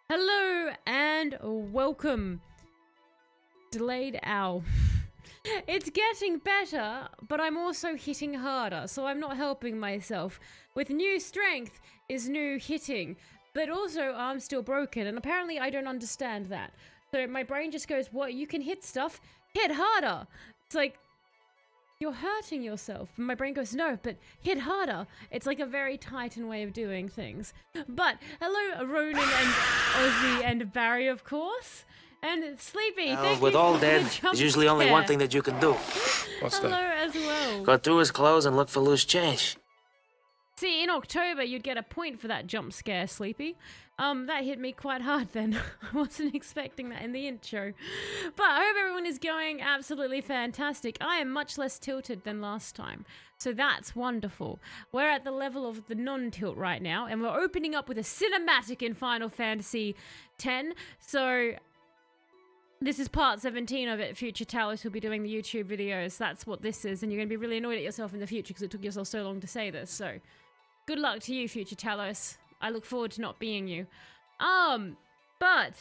Hello and welcome. Delayed owl. It's getting better, but I'm also hitting harder, so I'm not helping myself. With new strength is new hitting, but also I'm still broken, and apparently I don't understand that. So my brain just goes, what, you can hit stuff? Hit harder! It's like, you're hurting yourself. And my brain goes, no, but hit harder. It's like a very Titan way of doing things. But hello, Ronan and Ozzy and Barry, of course. And Sleepy, thank with you all for dead, the jump there's usually only one scare. thing that you can do. What's Hello that? as well. Go through his clothes and look for loose change. See, in October, you'd get a point for that jump scare, Sleepy. That hit me quite hard then. I wasn't expecting that in the intro. But I hope everyone is going absolutely fantastic. I am much less tilted than last time. So that's wonderful. We're at the level of the non-tilt right now, and we're opening up with a cinematic in Final Fantasy X. So this is part 17 of it. Future Talos will be doing the YouTube videos. That's what this is, and you're going to be really annoyed at yourself in the future because it took yourself so long to say this. So good luck to you, Future Talos. I look forward to not being you. But, oh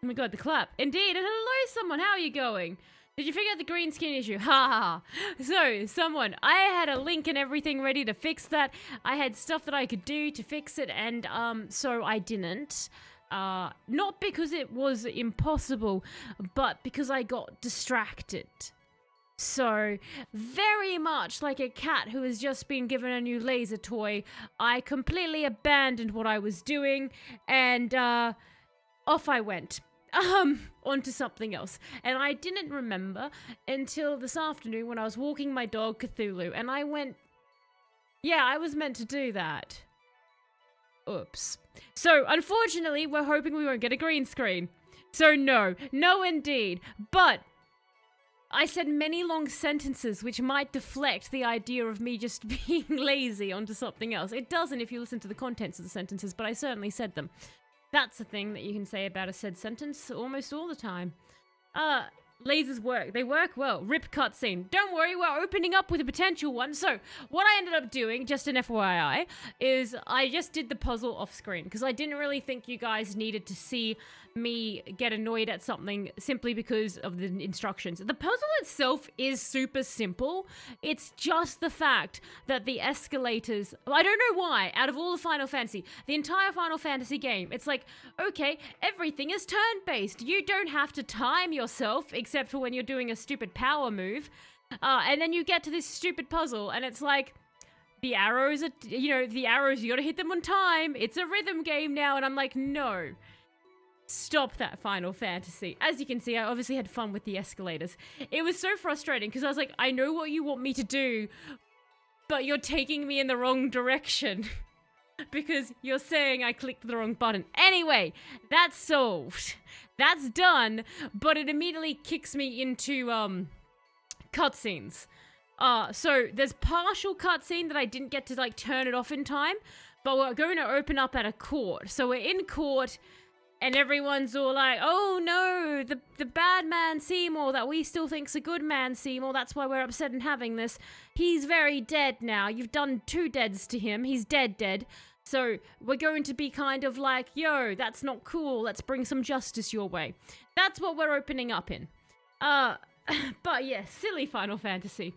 my god, the clap. Indeed, and hello someone, how are you going? Did you figure out the green skin issue? Ha ha ha. So, someone, I had a link and everything ready to fix that. I had stuff that I could do to fix it, and so I didn't. Not because it was impossible, but because I got distracted. So, very much like a cat who has just been given a new laser toy, I completely abandoned what I was doing, and off I went. Onto something else. And I didn't remember until this afternoon when I was walking my dog Cthulhu, and I went, yeah, I was meant to do that. Oops. So, unfortunately, we're hoping we won't get a green screen. So no indeed. But I said many long sentences which might deflect the idea of me just being lazy onto something else. It doesn't if you listen to the contents of the sentences, but I certainly said them. That's the thing that you can say about a said sentence almost all the time. Lasers work. They work well. Rip cutscene. Don't worry, we're opening up with a potential one. So, what I ended up doing, just an FYI, is I just did the puzzle off screen because I didn't really think you guys needed to see me get annoyed at something simply because of the instructions. The puzzle itself is super simple. It's just the fact that the escalators, I don't know why, out of all the Final Fantasy, the entire Final Fantasy game, it's like, okay, everything is turn-based. You don't have to time yourself, except for when you're doing a stupid power move. And then you get to this stupid puzzle, and it's like, the arrows are, the arrows, you gotta hit them on time. It's a rhythm game now, and I'm like, no. Stop that, Final Fantasy. As you can see, I obviously had fun with the escalators. It was so frustrating because I was like, I know what you want me to do, but you're taking me in the wrong direction because you're saying I clicked the wrong button. Anyway, that's solved. That's done, but it immediately kicks me into cutscenes. So there's partial cutscene that I didn't get to turn it off in time, but we're going to open up at a court. So we're in court. And everyone's all like, oh no, the bad man Seymour that we still think's a good man Seymour, that's why we're upset and having this. He's very dead now. You've done 2 deads to him. He's dead. So we're going to be kind of like, yo, that's not cool. Let's bring some justice your way. That's what we're opening up in. But yeah, silly Final Fantasy.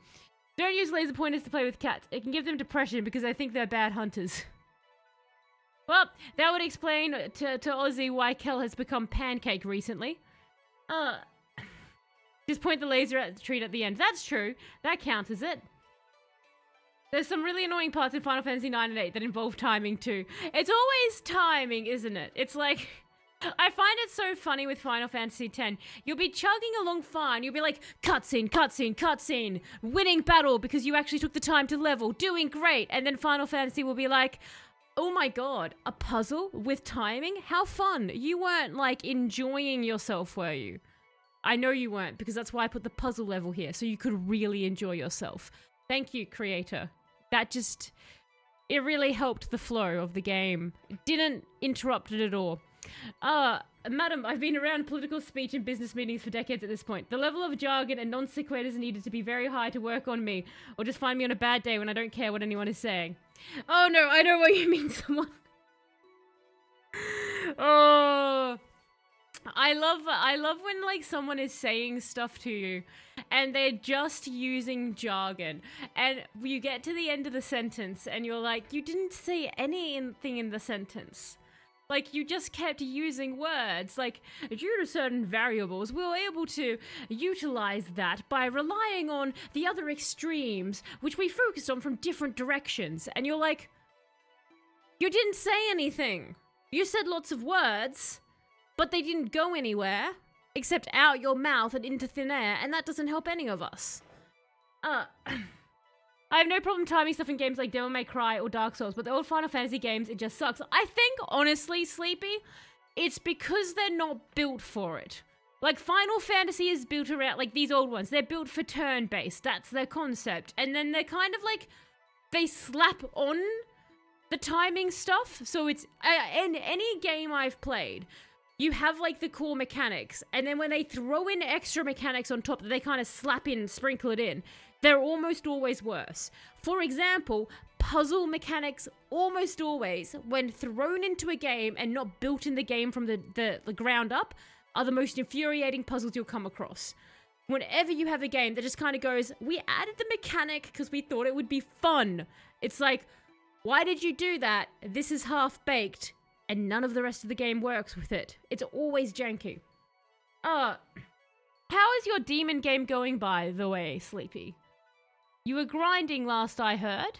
Don't use laser pointers to play with cats. It can give them depression because I think they're bad hunters. Well, that would explain to Ozzy why Kel has become pancake recently. Just point the laser at the tree at the end. That's true. That counts, is it? There's some really annoying parts in Final Fantasy 9 and 8 that involve timing too. It's always timing, isn't it? It's like, I find it so funny with Final Fantasy X. You'll be chugging along fine. You'll be like, cutscene, winning battle because you actually took the time to level, doing great. And then Final Fantasy will be like, oh my god, a puzzle with timing? How fun. You weren't, enjoying yourself, were you? I know you weren't, because that's why I put the puzzle level here, so you could really enjoy yourself. Thank you, creator. It really helped the flow of the game. It didn't interrupt it at all. Madam, I've been around political speech and business meetings for decades at this point. The level of jargon and non-sequiturs needed to be very high to work on me, or just find me on a bad day when I don't care what anyone is saying. Oh no, I know what you mean, someone. Oh, I love when like someone is saying stuff to you and they're just using jargon and you get to the end of the sentence and you're like, you didn't say anything in the sentence. Like, you just kept using words. Like, due to certain variables, we were able to utilize that by relying on the other extremes, which we focused on from different directions. And you're like, you didn't say anything. You said lots of words, but they didn't go anywhere except out your mouth and into thin air, and that doesn't help any of us. I have no problem timing stuff in games like Devil May Cry or Dark Souls, but the old Final Fantasy games, it just sucks. I think, honestly, Sleepy, it's because they're not built for it. Like, Final Fantasy is built around, like, these old ones, they're built for turn-based, that's their concept. And then they're kind of like, they slap on the timing stuff, so it's, in any game I've played, you have, like, the core mechanics, and then when they throw in extra mechanics on top that they kind of slap in, sprinkle it in, they're almost always worse. For example, puzzle mechanics almost always, when thrown into a game and not built in the game from the ground up, are the most infuriating puzzles you'll come across. Whenever you have a game that just kind of goes, we added the mechanic because we thought it would be fun. It's like, why did you do that? This is half-baked, and none of the rest of the game works with it. It's always janky. How is your demon game going, by the way, Sleepy? You were grinding last I heard.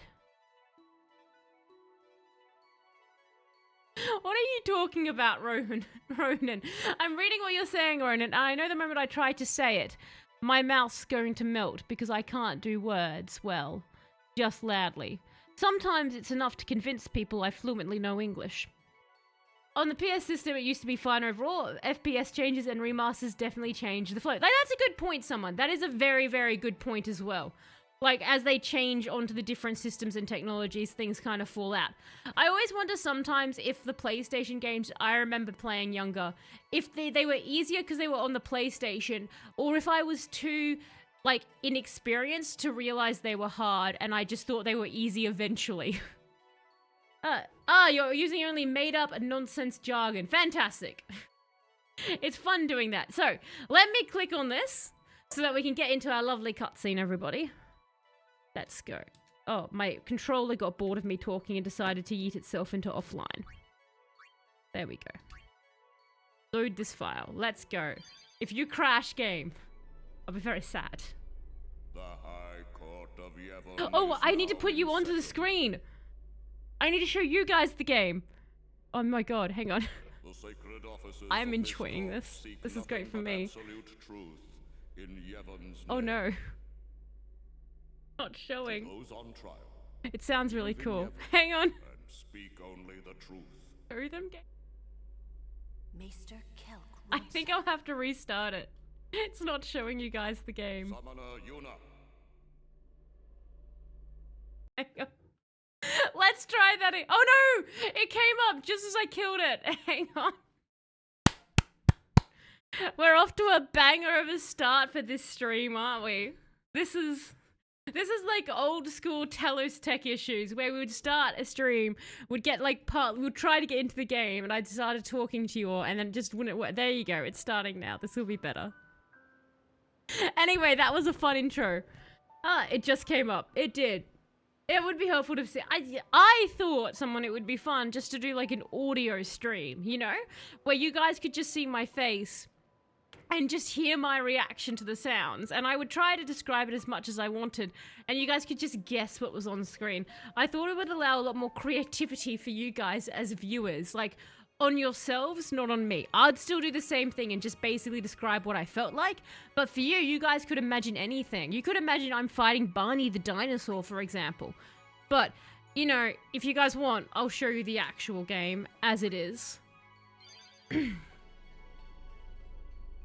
What are you talking about, Ronan? I'm reading what you're saying, Ronan, and I know the moment I try to say it, my mouth's going to melt because I can't do words well, just loudly. Sometimes it's enough to convince people I fluently know English. On the PS system, it used to be fine overall. FPS changes and remasters definitely change the flow. Like, that's a good point, someone. That is a very, very good point as well. Like, as they change onto the different systems and technologies, things kind of fall out. I always wonder sometimes if the PlayStation games I remember playing younger, if they were easier because they were on the PlayStation, or if I was too, like, inexperienced to realize they were hard, and I just thought they were easy eventually. You're using only made-up nonsense jargon. Fantastic. It's fun doing that. So, let me click on this so that we can get into our lovely cutscene, everybody. Let's go. Oh, my controller got bored of me talking and decided to yeet itself into offline. There we go. Load this file. Let's go. If you crash game, I'll be very sad. The High Court of Yevon. Oh, I need to put you onto the screen. I need to show you guys the game. Oh my god, hang on. I'm enjoying this. This is great for me. Oh no. Not showing. It sounds really cool. Hang on. Speak only the truth. Show them game. I think I'll have to restart it. It's not showing you guys the game. Hang on. Let's try that. Oh no! It came up just as I killed it. Hang on. We're off to a banger of a start for this stream, aren't we? This is like old school Telos Tech issues where we would start a stream, would get like we'd try to get into the game, and I started talking to you all, and then it just wouldn't work. There you go. It's starting now. This will be better. Anyway, that was a fun intro. It just came up. It did. It would be helpful to see. I thought it would be fun just to do like an audio stream, you know? Where you guys could just see my face and just hear my reaction to the sounds. And I would try to describe it as much as I wanted. And you guys could just guess what was on screen. I thought it would allow a lot more creativity for you guys as viewers. Like, on yourselves, not on me. I'd still do the same thing and just basically describe what I felt like. But for you, you guys could imagine anything. You could imagine I'm fighting Barney the dinosaur, for example. But, you know, if you guys want, I'll show you the actual game as it is. The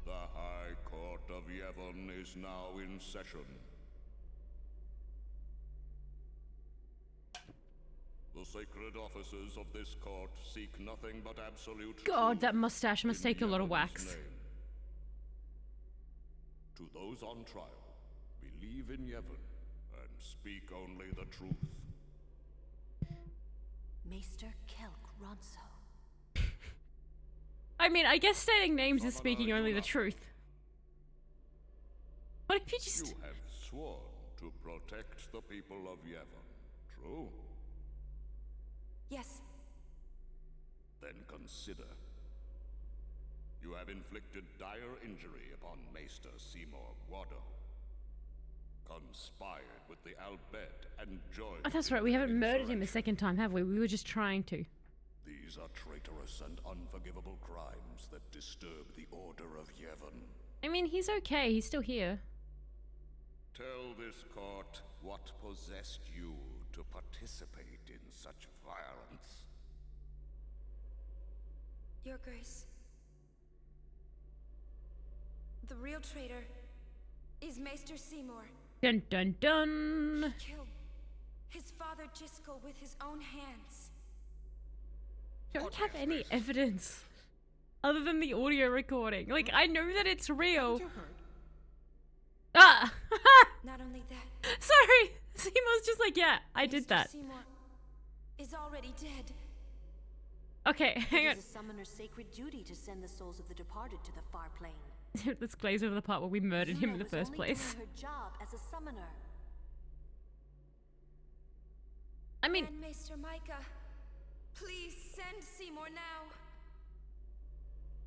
High Court of Yevon is now in session. The sacred officers of this court seek nothing but absolute God, truth that mustache must take a lot of wax. name. To those on trial, believe in Yevon and speak only the truth. Maester Kelk Ronso. I mean, I guess stating names is Summoner speaking only the Yuna. truth. What if you just... You have sworn to protect the people of Yevon, true? Yes. Then consider. You have inflicted dire injury upon Maester Seymour Guado. Conspired with the Albed and joined... Oh, that's in right, we their haven't murdered him a insurrection. second time, have we? We were just trying to. These are traitorous and unforgivable crimes that disturb the order of Yevon. I mean, he's okay, he's still here. Tell this court what possessed you to participate in such violence. Your Grace. The real traitor is Maester Seymour. Dun dun dun! He killed his father Jiskel with his own hands. Don't have any evidence other than the audio recording. Like, I know that it's real. Ah! Not only that, Sorry! Seymour's just like, yeah, I did Maester that. Seymour is already dead. Okay, hang on. It is a summoner's sacred duty to send the souls of the departed to the far plane. Let's glaze over the part where we murdered him in the was first only place. doing her job as a summoner. I mean, Grand Maester Micah, please send Seymour now.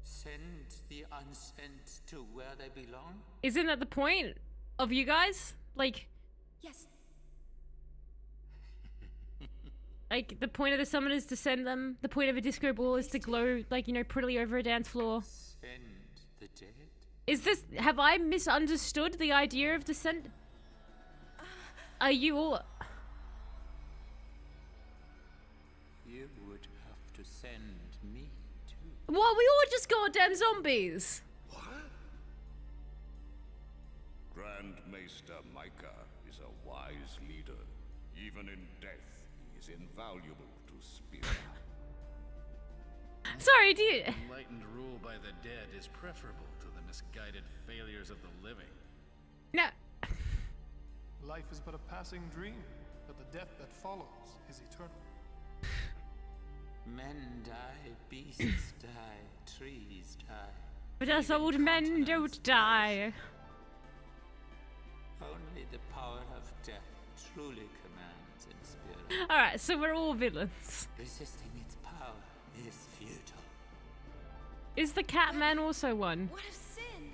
Send the unsent to where they belong? isn't that the point of you guys? Like, Yes. the point of the summon is to send them. The point of a disco ball is to glow, like, you know, prettily over a dance floor. Send the dead? Is this... Have I misunderstood the idea of the send... Are you all... You would have to send me too. What? We all just goddamn zombies! What? Grand Maester Micah is a wise leader. Even in death, he is invaluable to speak. Sorry, do you... Enlightened rule by the dead is preferable to the misguided failures of the living. No. Life is but a passing dream, but the death that follows is eternal. Men die, beasts die, trees die. But us old men don't die. Only the power of death truly commands in spirit. Alright, so we're all villains. Resisting its power is futile. Is the Catman also one? What of sin?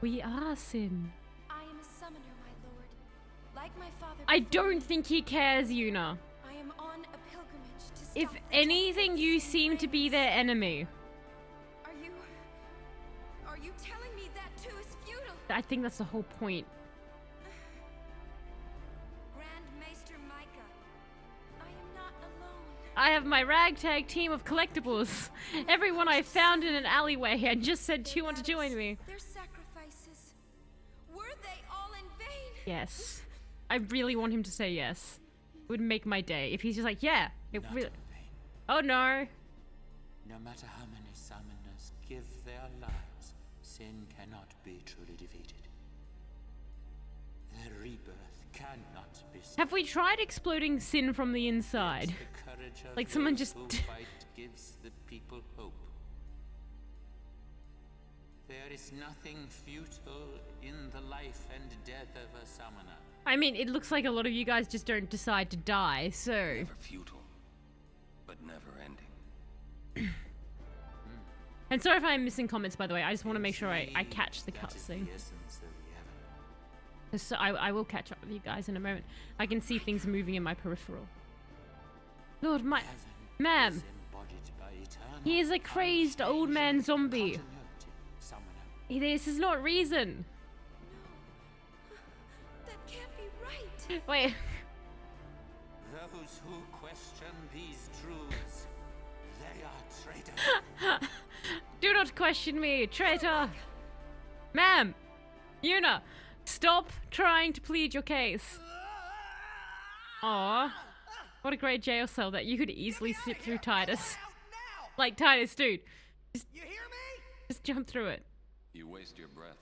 We are sin. I am a summoner, my lord. Like my father. I before don't me, think he cares, Yuna. I am on a pilgrimage to stop If the anything, death you of seem to be their enemy. Are you telling me that too is futile? I think that's the whole point. Grand Maester Micah, I am not alone. I have my ragtag team of collectibles. Everyone I found in an alleyway and just said, do you want to join me? Their sacrifices, were they all in vain? Yes. I really want him to say yes. It would make my day. If he's just like, yeah. It Not really... in vain. Oh no. No matter how many summoners give their lives, sin cannot be truly defeated. Their rebirth cannot be stopped. Have we tried exploding sin from the inside? The courage of Like someone those just- who fight gives the people hope. There is nothing futile in the life and death of a summoner. I mean, it looks like a lot of you guys just don't decide to die, so... Never futile, but never ending. And sorry if I'm missing comments, by the way. I just want to make sure I catch the That is cutscene. the essence of Yevon. So I will catch up with you guys in a moment. I can see things moving in my peripheral. Lord, my... Heaven Ma'am. is embodied by eternal, He is a crazed old man zombie. continuity, summoner. This is not reason. That can't be right. Wait. Those who question these truths, they are traitors. Do not question me, traitor. Ma'am. Yuna. Stop trying to plead your case. Aw. What a great jail cell that you could easily slip through, Titus. Like, Titus, dude. You hear me? Just jump through it. You waste your breath.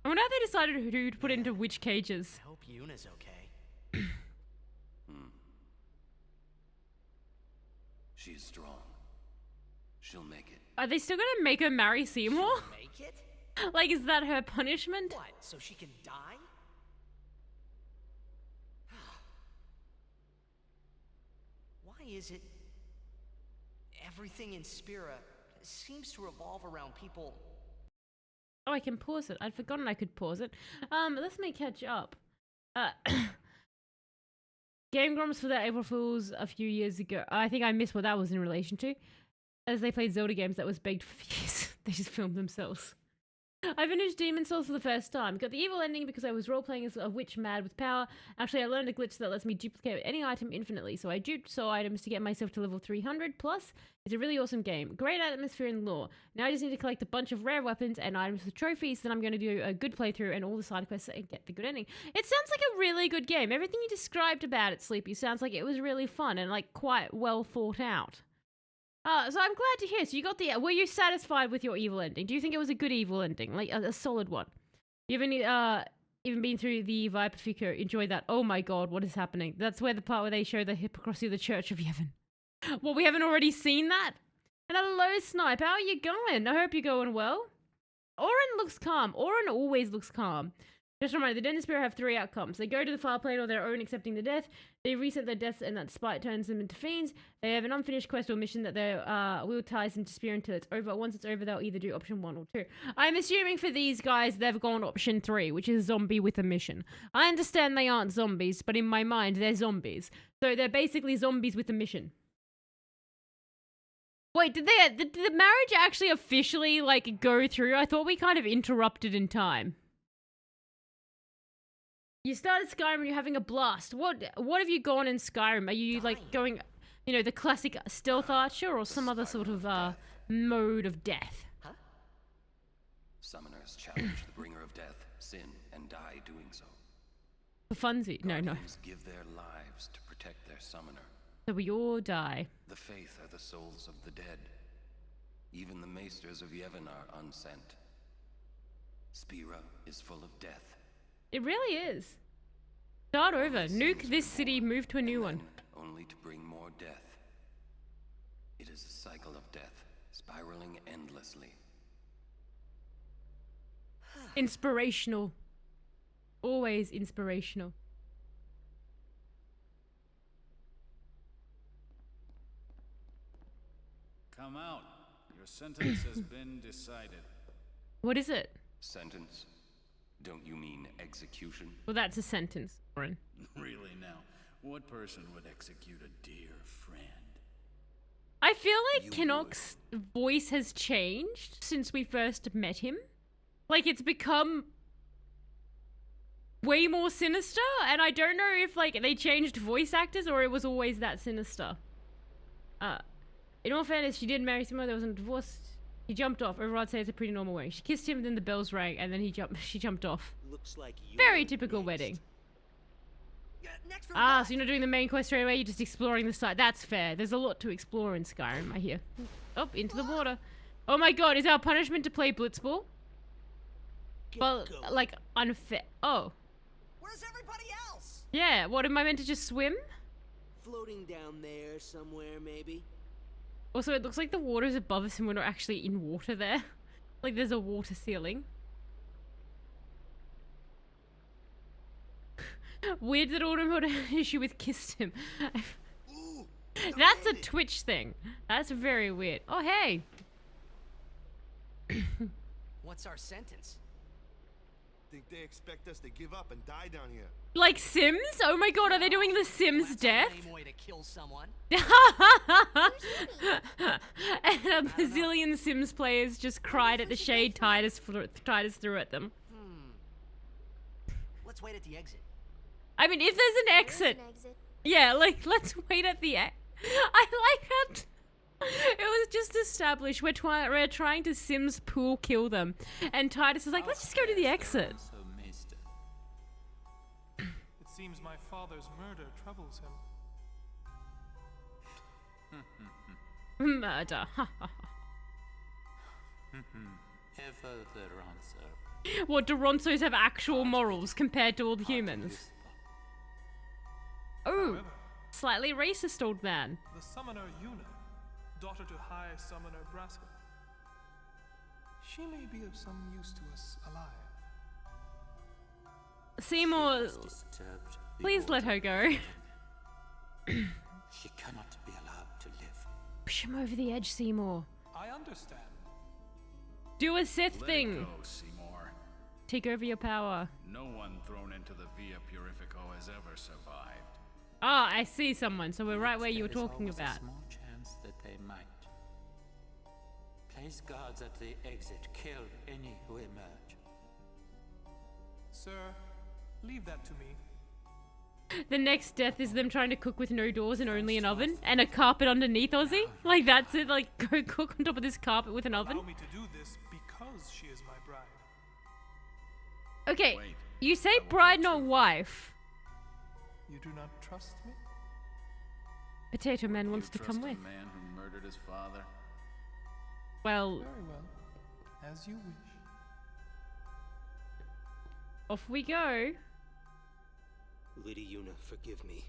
I wonder how they decided who to put into which cages. I hope Yuna's okay. She's strong. She'll make it. Are they still gonna make her marry Seymour? Make it? Like, is that her punishment? What? So she can die? Why is it everything in Spira seems to revolve around people? Oh, I can pause it. I'd forgotten I could pause it. Let me catch up. Game Grumps for the April Fools a few years ago. I think I missed what that was in relation to. As they played Zelda games that was begged for years. They just filmed themselves. I finished Demon Souls for the first time. Got the evil ending because I was role-playing as a witch mad with power. Actually, I learned a glitch that lets me duplicate any item infinitely, so I duped soul items to get myself to level 300+. It's a really awesome game. Great atmosphere and lore. Now I just need to collect a bunch of rare weapons and items for trophies, then I'm going to do a good playthrough and all the side quests and get the good ending. It sounds like a really good game. Everything you described about it, Sleepy, sounds like it was really fun and like quite well thought out. So I'm glad to hear. So you got the. Were you satisfied with your evil ending? Do you think it was a good evil ending, like a solid one? You haven't even been through the Viper Fico? Enjoyed that? Oh my god, what is happening? That's where the part where they show the hypocrisy of the Church of Yevon. Well, we haven't already seen that. And hello, Snipe. How are you going? I hope you're going well. Oren looks calm. Oren always looks calm. Just a reminder, the Den and Spirit have 3 outcomes. They go to the far plane or their own, accepting the death. They reset their deaths, and that spite turns them into fiends. They have an unfinished quest or mission that their will ties them to Spirit until it's over. Once it's over, they'll either do option 1 or 2. I'm assuming for these guys, they've gone option 3, which is zombie with a mission. I understand they aren't zombies, but in my mind, they're zombies. So they're basically zombies with a mission. Wait, did the marriage actually officially, like, go through? I thought we kind of interrupted in time. You started Skyrim and you're having a blast. What have you gone in Skyrim? Are you like going, you know, the classic stealth archer or some other sort of mode of death? Huh? Summoners challenge the bringer of death, sin, and die doing so. For funsies? No. Guardians give their lives to protect their summoner. So we all die. The faith are the souls of the dead. Even the maesters of Yevon are unsent. Spira is full of death. It really is. Start over. Nuke this city, move to a new one. Only to bring more death. It is a cycle of death, spiraling endlessly. Inspirational. Always inspirational. Come out. Your sentence has been decided. What is it? Sentence? Don't you mean execution? Well, that's a sentence, Oren. Really now, what person would execute a dear friend? I feel like Kinnock's voice has changed since we first met him. Like, it's become way more sinister, and I don't know if, like, they changed voice actors or it was always that sinister. In all fairness, she did marry someone that wasn't divorced. He jumped off. Overall, I'd say it's a pretty normal wedding. She kissed him, then the bells rang, and then she jumped off. Looks like Very typical wedding. So you're not doing the main quest straight away, you're just exploring the site. That's fair. There's a lot to explore in Skyrim, I hear. Oh, into the water. Oh my god, is our punishment to play Blitzball? Well, like, unfair. Oh. Where's everybody else? Yeah, what, am I meant to just swim? Floating down there somewhere, maybe. Also, it looks like the water is above us and we're not actually in water there. Like, there's a water ceiling. Weird that Autumn had an issue with kissed him. That's a Twitch thing. That's very weird. Oh, hey. What's our sentence? Think they expect us to give up and die down here? Like Sims? Oh my god, are they doing the Sims death? Lame way to kill someone. And a bazillion Sims players just cried at the shade Titus threw at them. Let's wait at the exit. I mean, if there's an exit. Yeah, like, let's wait at the exit. I like how it was just established we're trying to Sims pool kill them. And Titus is like, let's just go to the exit. It seems my father's murder troubles him. Murder. Ever their answer. What, Doronsos have actual morals compared to all the humans? Oh, However, slightly racist old man. the summoner Yuna, daughter to High Summoner Braska, she may be of some use to us alive. Seymour, Disturbed the please let order. her go. She cannot be allowed to live. Push him over the edge, Seymour. I understand. Do a Sith Let thing. it go, Seymour. Take over your power. No one thrown into the Via Purifico has ever survived. Ah, I see someone. So we're right where you were There is talking always about. a small chance that they might. Place guards at the exit. Kill any who emerge. Sir, leave that to me. The next death is them trying to cook with no doors and only an oven and a carpet underneath, Ozzy. Like that's it. Like go cook on top of this carpet with an oven. Allow me to do this because she is my bride. Okay, Wait, you say bride, not wife. You do not trust me? Potato Man wants You to come trust with. a man who murdered his father? Well, Very well. As you wish. off we go. Lady Yuna, forgive me.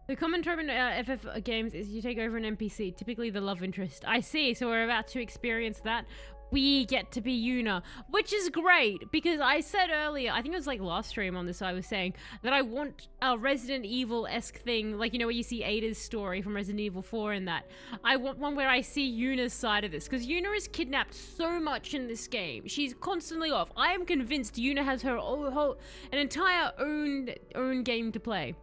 The common trope in FF games is you take over an NPC, typically the love interest. I see, so we're about to experience that. We get to be Yuna, which is great, because I said earlier, I think it was like last stream on this, I was saying, that I want a Resident Evil-esque thing, like, you know, where you see Ada's story from Resident Evil 4 and that. I want one where I see Yuna's side of this, because Yuna is kidnapped so much in this game. She's constantly off. I am convinced Yuna has her an entire own game to play.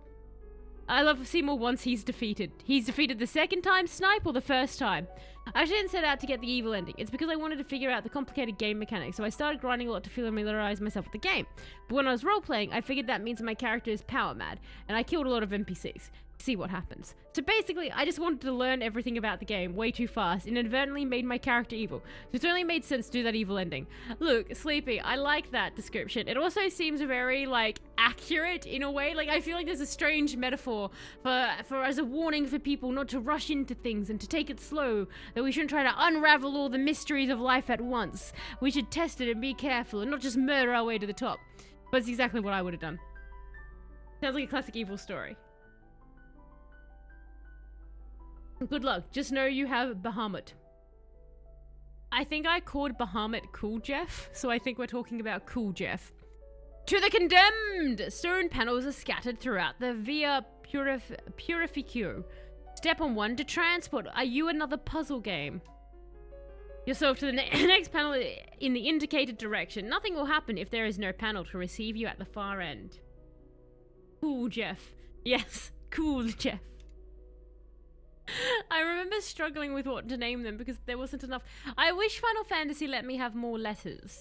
I love Seymour once he's defeated. He's defeated the second time snipe or the first time. I actually didn't set out to get the evil ending. It's because I wanted to figure out the complicated game mechanics, so I started grinding a lot to familiarize myself with the game. But when I was role-playing, I figured that means my character is power mad, and I killed a lot of NPCs. See what happens. So basically, I just wanted to learn everything about the game way too fast, and inadvertently made my character evil. So it only made sense to do that evil ending. Look, Sleepy, I like that description. It also seems very, like, accurate in a way. Like, I feel like there's a strange metaphor for as a warning for people not to rush into things and to take it slow, that we shouldn't try to unravel all the mysteries of life at once. We should test it and be careful and not just murder our way to the top. But it's exactly what I would have done. Sounds like a classic evil story. Good luck. Just know you have Bahamut. I think I called Bahamut Cool Jeff, so I think we're talking about Cool Jeff. To the condemned! Stone panels are scattered throughout the Via Purificio. Step on 1 to transport. Are you another puzzle game? Yourself to the next panel in the indicated direction. Nothing will happen if there is no panel to receive you at the far end. Cool Jeff. Yes, Cool Jeff. I remember struggling with what to name them because there wasn't enough. I wish Final Fantasy let me have more letters,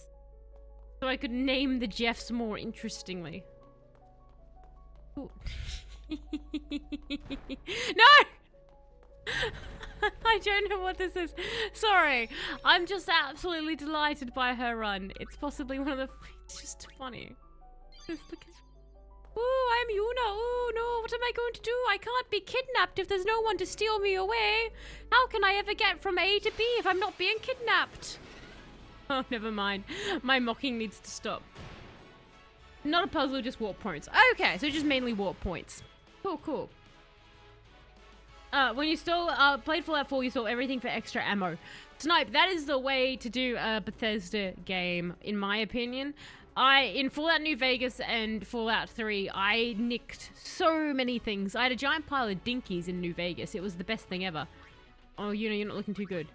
so I could name the Jeffs more interestingly. Ooh. No! I don't know what this is. Sorry. I'm just absolutely delighted by her run. It's possibly one of the... It's just funny. Just look at... Ooh, I'm Yuna. Oh no, what am I going to do? I can't be kidnapped if there's no one to steal me away. How can I ever get from A to B if I'm not being kidnapped? Oh, never mind. My mocking needs to stop. Not a puzzle, just warp points. Okay, so just mainly warp points. Cool, cool. When you played Fallout 4, you stole everything for extra ammo. Snipe, that is the way to do a Bethesda game, in my opinion. In Fallout New Vegas and Fallout 3, I nicked so many things. I had a giant pile of dinkies in New Vegas. It was the best thing ever. Oh, you know, you're not looking too good.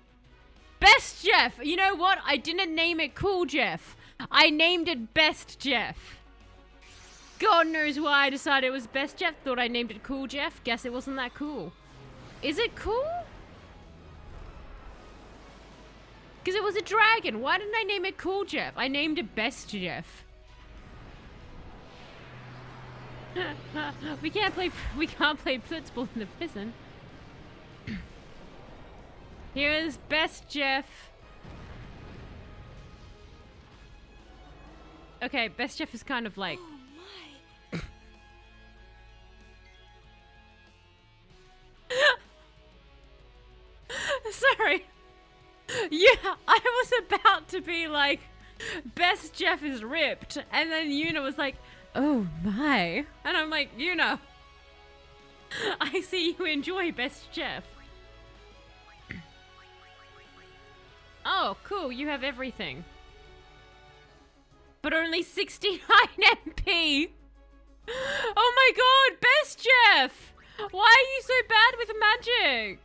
Best Jeff! You know what? I didn't name it Cool Jeff. I named it Best Jeff. God knows why I decided it was Best Jeff. Thought I named it Cool Jeff. Guess it wasn't that cool. Is it cool? Because it was a dragon. Why didn't I name it Cool Jeff? I named it Best Jeff. we can't play Blitzball in the prison. Here's Best Jeff. Okay, Best Jeff is kind of like... about to be like, best Jeff is ripped. And then Yuna was like, oh my. And I'm like, Yuna, I see you enjoy best Jeff. Oh, cool, you have everything. But only 69 MP. Oh my god, best Jeff! Why are you so bad with magic?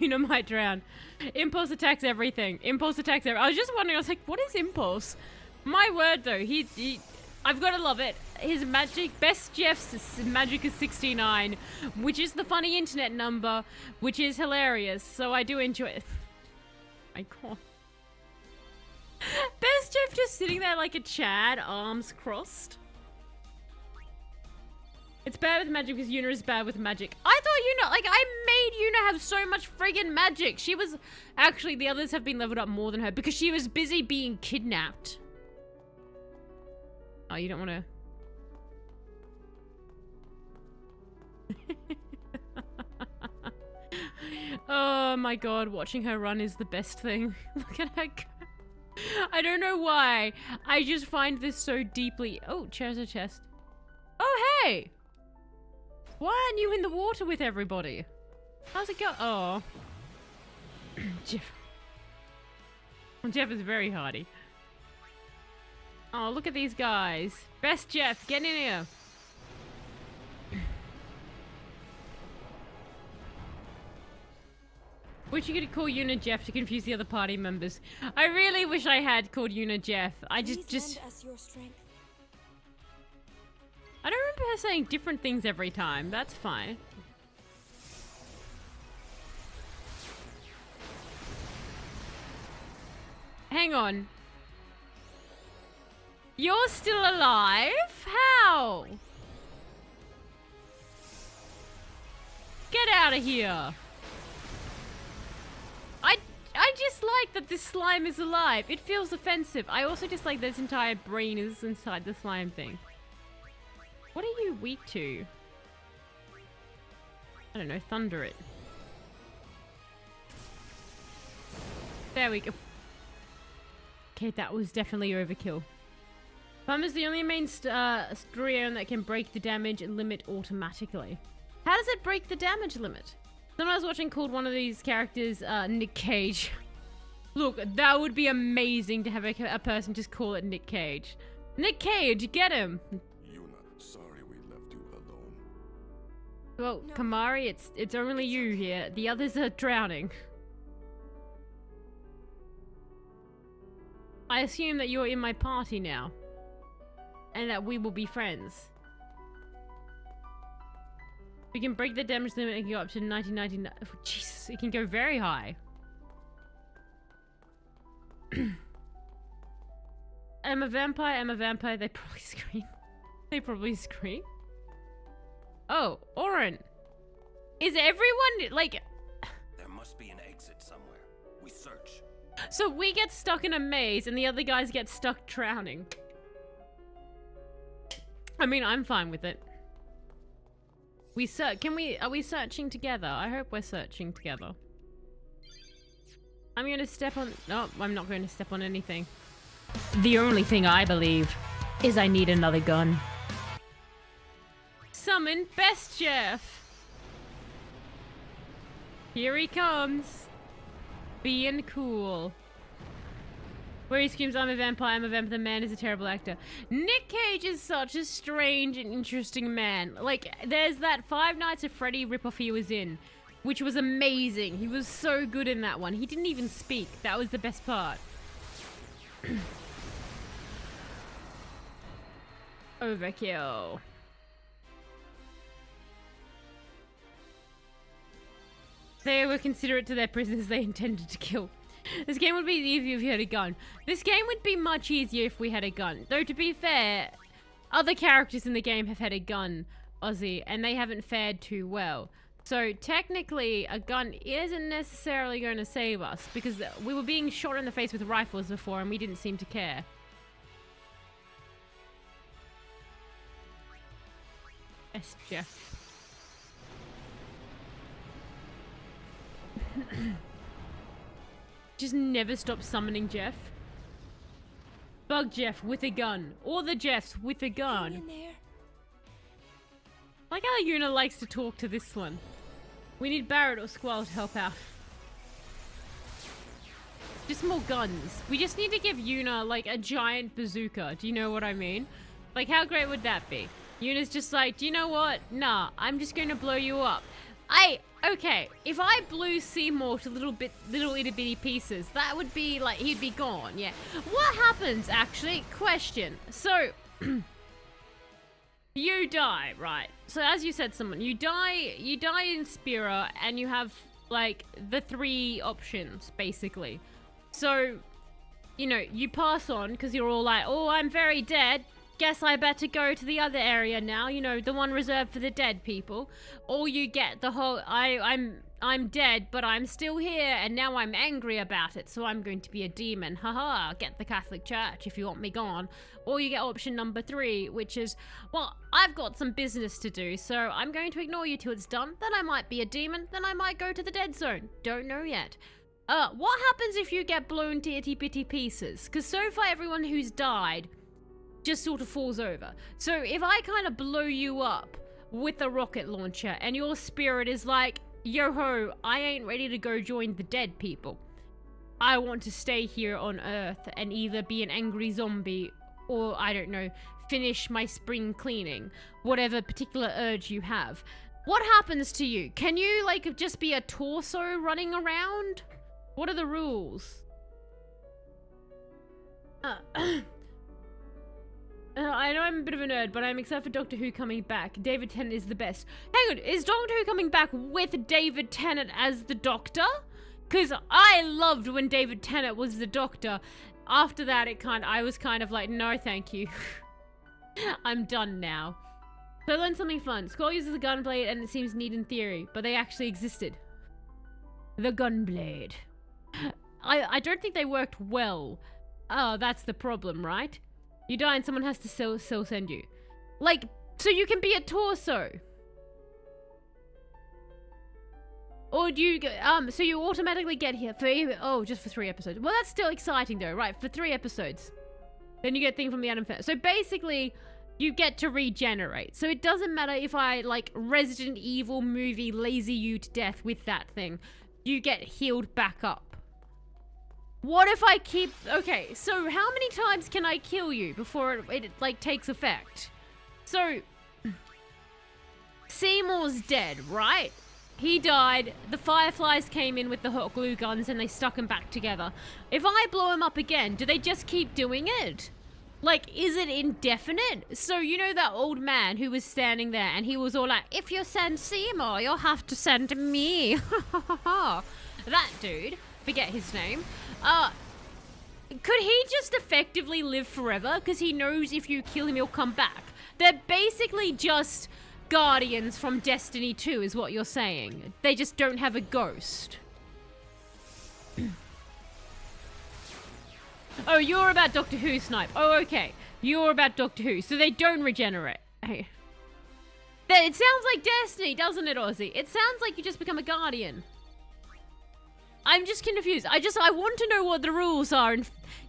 Yuna might drown. Impulse attacks everything. Impulse attacks everything. I was just wondering, I was like, what is Impulse? My word though, I've got to love it. His magic, best Jeff's magic is 69, which is the funny internet number, which is hilarious. So I do enjoy it. My god. Best Jeff just sitting there like a Chad, arms crossed. It's bad with magic because Yuna is bad with magic. I thought Yuna, like, I made Yuna have so much friggin' magic. She was, actually, the others have been leveled up more than her because she was busy being kidnapped. Oh, you don't want to... Oh my god, watching her run is the best thing. Look at her go. I don't know why. I just find this so deeply... Oh, treasure chest. Oh, hey! Why aren't you in the water with everybody? How's it go? Oh. Jeff. Jeff is very hardy. Oh, look at these guys. Best Jeff, get in here. Wish you could call Yuna Jeff to confuse the other party members. I really wish I had called Yuna Jeff. I just... Lend us your strength. I don't remember her saying different things every time. That's fine. Hang on. You're still alive? How? Get out of here. I dislike that this slime is alive. It feels offensive. I also dislike this entire brain is inside the slime thing. What are you weak to? I don't know, thunder it. There we go. Okay, that was definitely overkill. Bum is the only main Storion that can break the damage limit automatically. How does it break the damage limit? Someone I was watching called one of these characters Nick Cage. Look, that would be amazing to have a person just call it Nick Cage. Nick Cage, get him! Yuna, sorry we left you alone. Well, No. Kamari, it's only you here. The others are drowning. I assume that you're in my party now. And that we will be friends. We can break the damage limit and go up to 1999. Oh, Jesus, it can go very high. I'm a vampire, they probably scream. They probably scream. Oh, Oren. Is everyone, like... There must be an exit somewhere. We search. So we get stuck in a maze and the other guys get stuck drowning. I mean, I'm fine with it. Are we searching together? I hope we're searching together. I'm gonna step on... No, I'm not going to step on anything. The only thing I believe is I need another gun. Summon Best Jeff! Here he comes. Being cool. Where he screams, I'm a vampire, the man is a terrible actor. Nick Cage is such a strange and interesting man. Like, there's that Five Nights at Freddy ripoff he was in, which was amazing. He was so good in that one. He didn't even speak. That was the best part. Overkill. They were considerate to their prisoners they intended to kill. This game would be easier if you had a gun. This game would be much easier if we had a gun. Though, to be fair, other characters in the game have had a gun, Ozzy, and they haven't fared too well. So, technically, a gun isn't necessarily going to save us, because we were being shot in the face with rifles before, and we didn't seem to care. Yes, Jeff. just never stop summoning Jeff. Bug Jeff with a gun. Or the Jeffs with a gun. In there. Like how Yuna likes to talk to this one. We need Barrett or Squall to help out. Just more guns. We just need to give Yuna, like, a giant bazooka. Do you know what I mean? Like, how great would that be? Yuna's just like, do you know what? Nah, I'm just gonna blow you up. Okay, if I blew Seymour to little itty bitty pieces, that would be, like, he'd be gone, yeah. What happens, actually? Question. So, you die, right? So, as you said, you die in Spira, and you have, like, the 3 options, basically. So, you know, you pass on because you're all like, oh, I'm very dead. Guess I better go to the other area now, you know, the one reserved for the dead people. Or you get the whole, I'm dead, but I'm still here, and now I'm angry about it, so I'm going to be a demon. Haha, get the Catholic Church if you want me gone. Or you get option number 3, which is, well, I've got some business to do, so I'm going to ignore you till it's done. Then I might be a demon, then I might go to the dead zone. Don't know yet. What happens if you get blown to itty bitty pieces? Because so far everyone who's died just sort of falls over. So if I kind of blow you up with a rocket launcher and your spirit is like, yo-ho, I ain't ready to go join the dead people. I want to stay here on Earth and either be an angry zombie or, I don't know, finish my spring cleaning. Whatever particular urge you have. What happens to you? Can you, like, just be a torso running around? What are the rules? I know I'm a bit of a nerd, but I'm excited for Doctor Who coming back. David Tennant is the best. Hang on, is Doctor Who coming back with David Tennant as the Doctor? Because I loved when David Tennant was the Doctor. After that, I was kind of like, no, thank you. I'm done now. So I learned something fun. Skull uses a gunblade and it seems neat in theory, but they actually existed. The gunblade. I don't think they worked well. Oh, that's the problem, right? You die and someone has to still send you. Like, so you can be a torso. Or do you, so you automatically get here for, just for 3 episodes. Well, that's still exciting though, right? For 3 episodes. Then you get thing from the Adam Fan. So basically, you get to regenerate. So it doesn't matter if I, like, Resident Evil movie lazy you to death with that thing. You get healed back up. What if I keep... Okay, so how many times can I kill you before it like, takes effect? So, Seymour's dead, right? He died, the Fireflies came in with the hot glue guns and they stuck him back together. If I blow him up again, do they just keep doing it? Like, is it indefinite? So, you know that old man who was standing there and he was all like, if you send Seymour, you'll have to send me. That dude, forget his name. Could he just effectively live forever? Because he knows if you kill him, he'll come back. They're basically just guardians from Destiny 2, is what you're saying. They just don't have a ghost. Oh, you're about Doctor Who, Snipe. Oh, okay. You're about Doctor Who. So they don't regenerate. Hey. It sounds like Destiny, doesn't it, Ozzy? It sounds like you just become a guardian. I'm just confused. I want to know what the rules are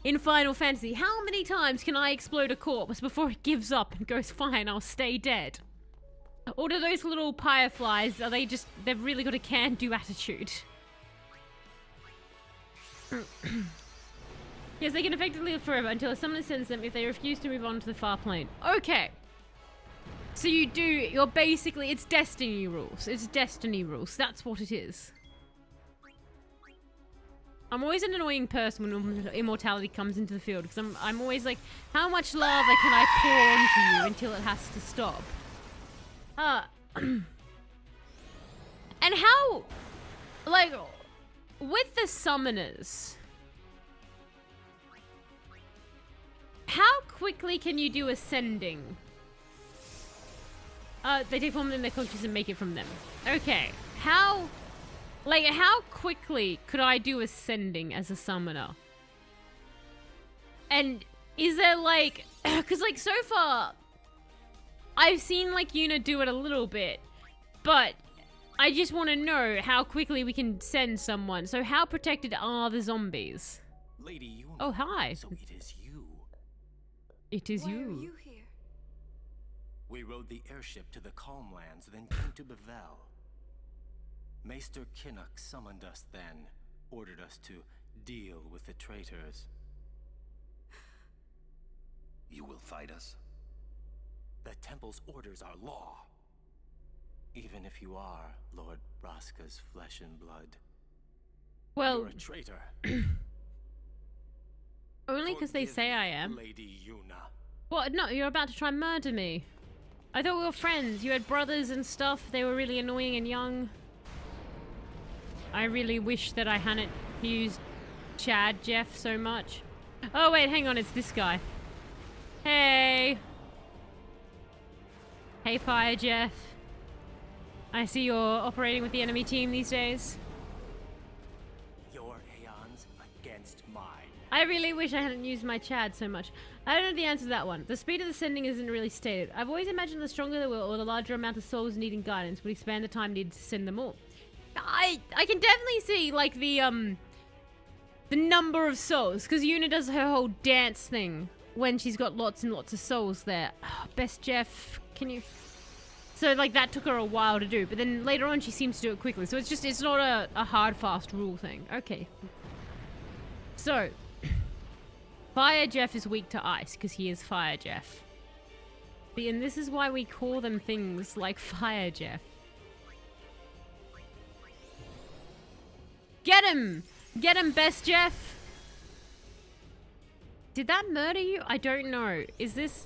in Final Fantasy. How many times can I explode a corpse before it gives up and goes, fine, I'll stay dead? Or do those little fireflies, they've really got a can-do attitude? Yes, they can effectively live forever until someone sends them if they refuse to move on to the far plane. Okay. So you're basically, it's Destiny rules. It's Destiny rules. That's what it is. I'm always an annoying person when immortality comes into the field because I'm always like, how much lava can I pour onto you until it has to stop? And how, like, with the summoners, how quickly can you do ascending? They take form in their conscious and make it from them. Okay, how quickly could I do ascending as a summoner? And is there like, because like so far, I've seen like Yuna do it a little bit, but I just want to know how quickly we can send someone. So how protected are the zombies? Lady Yuna. Oh, hi. So it is you. It is Why you. are you here? We rode the airship to the Calmlands, then came to Bevel. Maester Kinnock summoned us then, ordered us to deal with the traitors. You will fight us? The Temple's orders are law. Even if you are Lord Braska's flesh and blood. Well, You're a traitor. only because they say I am. Lady Yuna. What? No, you're about to try and murder me. I thought we were friends. You had brothers and stuff. They were really annoying and young. I really wish that I hadn't used Chad Jeff so much. Oh, wait, hang on. It's this guy. Hey. Hey, Fire Jeff. I see you're operating with the enemy team these days. Your aeons against mine. I really wish I hadn't used my Chad so much. I don't know the answer to that one. The speed of the sending isn't really stated. I've always imagined the stronger they were or the larger amount of souls needing guidance would expand the time needed to send them all. I can definitely see, like, the number of souls, because Yuna does her whole dance thing when she's got lots and lots of souls there. Oh, Best Jeff, can you... So, like, that took her a while to do, but then later on she seems to do it quickly. So it's not a hard, fast rule thing. Okay. So, Fire Jeff is weak to ice, because he is Fire Jeff. And this is why we call them things like Fire Jeff. Get him! Get him, Best Jeff! Did that murder you? I don't know. Is this...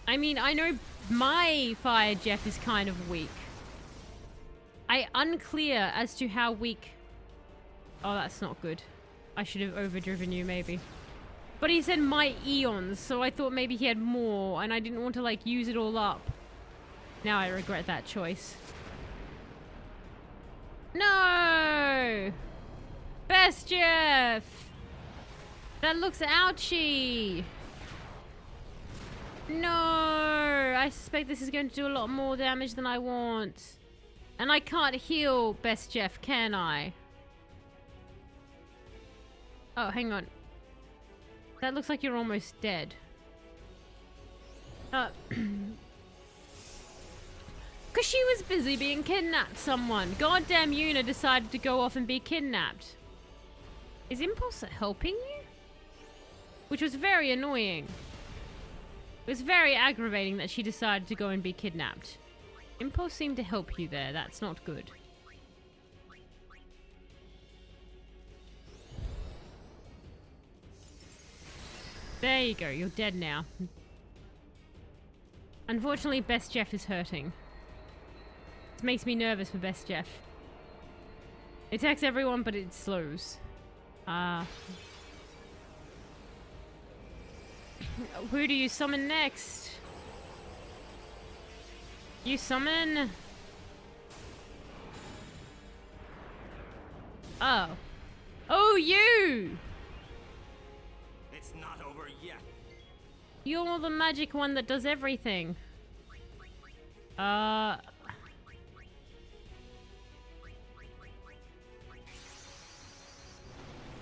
I mean, I know my Fire Jeff is kind of weak. Unclear as to how weak... Oh, that's not good. I should have overdriven you, maybe. But he said my eons, so I thought maybe he had more, and I didn't want to, like, use it all up. Now I regret that choice. No! Best Jeff! That looks ouchy! No! I suspect this is going to do a lot more damage than I want. And I can't heal Best Jeff, can I? Oh, hang on. That looks like you're almost dead. Because she was busy being kidnapped someone. Goddamn Yuna decided to go off and be kidnapped. Is Impulse helping you? Which was very annoying. It was very aggravating that she decided to go and be kidnapped. Impulse seemed to help you there. That's not good. There you go. You're dead now. Unfortunately, Best Jeff is hurting. This makes me nervous for Best Jeff. It attacks everyone, but it slows. Who do you summon next? You summon... Oh. Oh, you! It's not over yet. You're the magic one that does everything.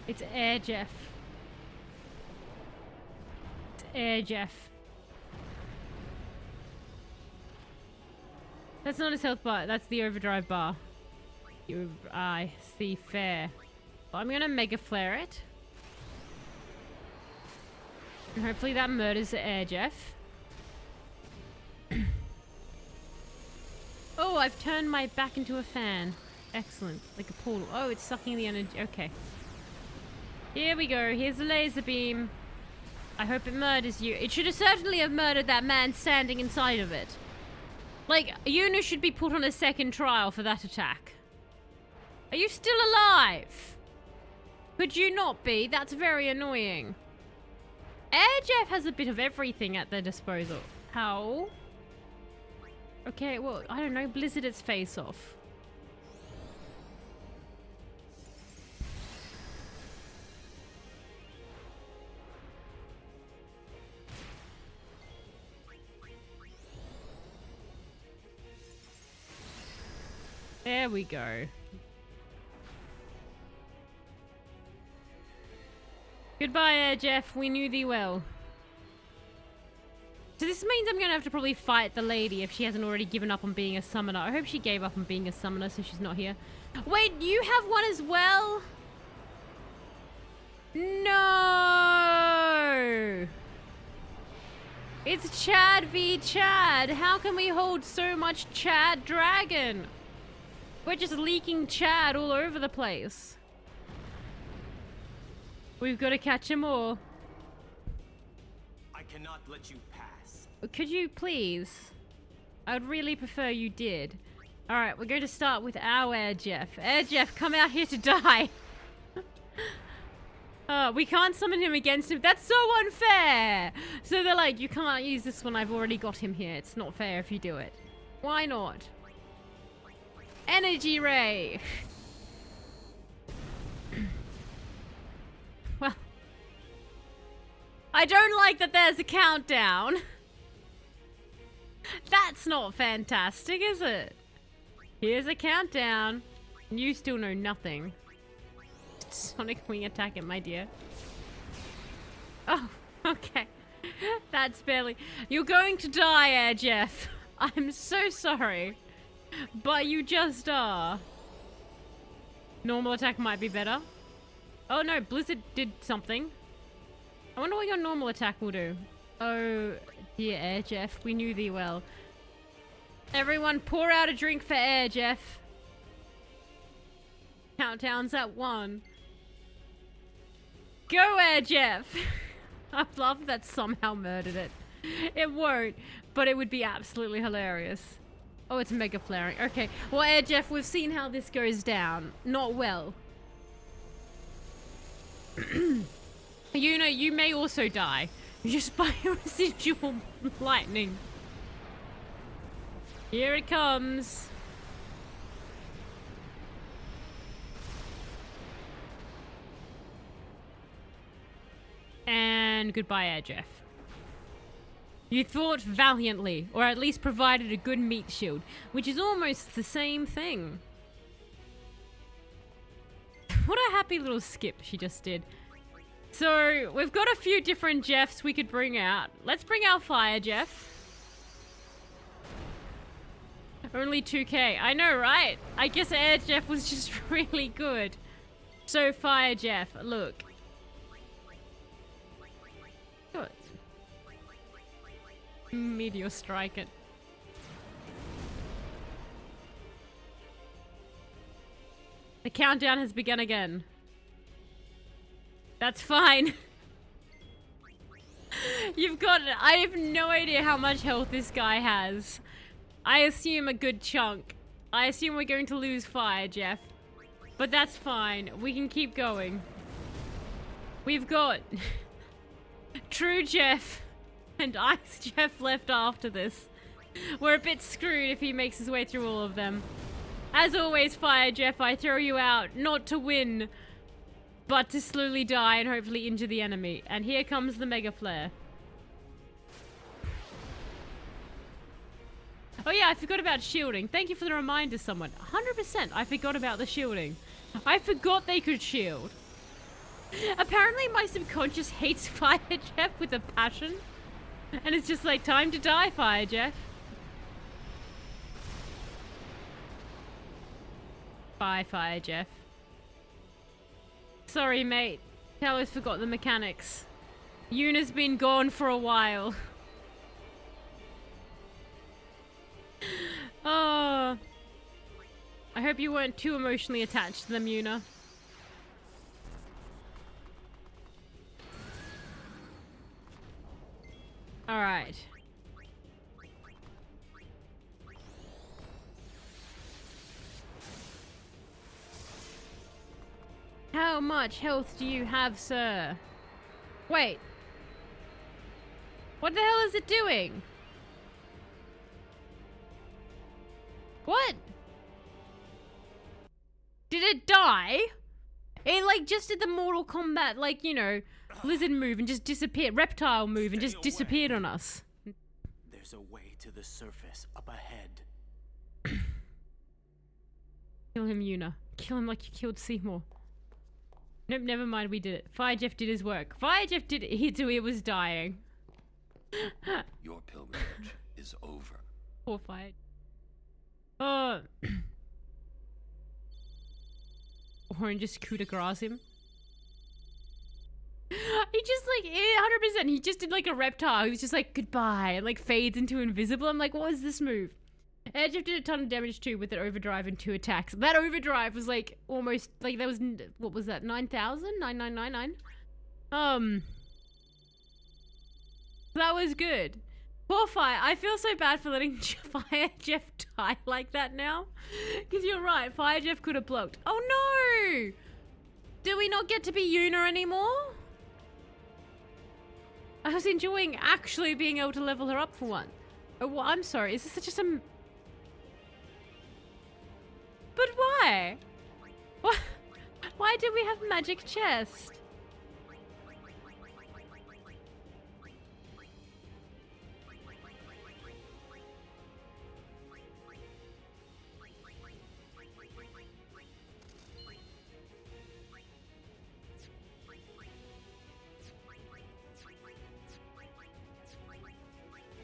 It's Air Jeff. It's Air Jeff. That's not his health bar, that's the overdrive bar. I see, fair. Well, I'm gonna Mega Flare it. And hopefully that murders the Air Jeff. Oh, I've turned my back into a fan. Excellent. Like a portal. Oh, it's sucking the energy. Okay. Here we go. Here's the laser beam. I hope it murders you. It should have certainly have murdered that man standing inside of it. Like, Yuna should be put on a second trial for that attack. Are you still alive? Could you not be? That's very annoying. Air Jeff has a bit of everything at their disposal. How? Okay, well, I don't know. Blizzard its face off. There we go. Goodbye, Jeff. We knew thee well. So this means I'm going to have to probably fight the lady if she hasn't already given up on being a summoner. I hope she gave up on being a summoner so she's not here. Wait, you have one as well? No! It's Chad v Chad. How can we hold so much Chad Dragon? We're just leaking Chad all over the place. We've got to catch him all. I cannot let you pass. Could you please? I would really prefer you did. Alright, we're going to start with our Air Jeff. Air Jeff, come out here to die. We can't summon him against him. That's so unfair! So they're like, you can't use this one. I've already got him here. It's not fair if you do it. Why not? Energy Ray! Well, I don't like that there's a countdown. That's not fantastic, is it? Here's a countdown. You still know nothing. Sonic wing attack it, my dear. Oh, okay. That's barely... You're going to die, Air Jeff. I'm so sorry. But you just are. Normal attack might be better. Oh no, Blizzard did something. I wonder what your normal attack will do. Oh dear, Air Jeff. We knew thee well. Everyone pour out a drink for Air Jeff. Countdown's at 1. Go, Air Jeff! I love that somehow murdered it. It won't, but it would be absolutely hilarious. Oh, it's mega flaring. Okay, well, Air Jeff, we've seen how this goes down. Not well. You know, you may also die. Just by residual lightning. Here it comes. And goodbye, Air Jeff. You fought valiantly, or at least provided a good meat shield, which is almost the same thing. What a happy little skip she just did. So, we've got a few different Jeffs we could bring out. Let's bring out Fire Jeff. Only 2k. I know, right? I guess Air Jeff was just really good. So, Fire Jeff, look. Good. Meteor strike it. The countdown has begun again. That's fine. You've got... I have no idea how much health this guy has. I assume a good chunk. I assume we're going to lose Fire Jeff. But that's fine. We can keep going. We've got... True Jeff and Ice Jeff left after this. We're a bit screwed if he makes his way through all of them. As always, Fire Jeff, I throw you out, not to win, but to slowly die and hopefully injure the enemy. And here comes the Mega Flare. Oh yeah, I forgot about shielding. Thank you for the reminder, someone. 100% I forgot about the shielding. I forgot they could shield. Apparently my subconscious hates Fire Jeff with a passion. And it's just like, time to die, Fire Jeff. Bye, Fire Jeff. Sorry, mate. Talos forgot the mechanics. Yuna's been gone for a while. Oh. I hope you weren't too emotionally attached to them, Yuna. Alright. How much health do you have, sir? Wait. What the hell is it doing? What? Did it die? It like just did the Mortal Kombat, like, you know, lizard move and just disappeared, reptile move and just disappeared on us. There's a way to the surface up ahead. Kill him, Yuna. Kill him like you killed Seymour. Nope, never mind, we did it. Fire Jeff did his work. Fire Jeff did it. He was dying. Your pilgrimage is over. Poor Fire. Oh. Orange just coup de grace him. He just like 100%. He just did like a reptile. He was just like goodbye and like fades into invisible. I'm like, what was this move? Edge did a ton of damage too with an overdrive and 2 attacks. That overdrive was like almost like that was what was that 9,000 9999. That was good. Poor Fire. I feel so bad for letting Fire Jeff die like that now. Because you're right. Fire Jeff could have blocked. Oh no! Do we not get to be Yuna anymore? I was enjoying actually being able to level her up for one. Oh, well, I'm sorry. Is this just a... But why? Why do we have magic chest?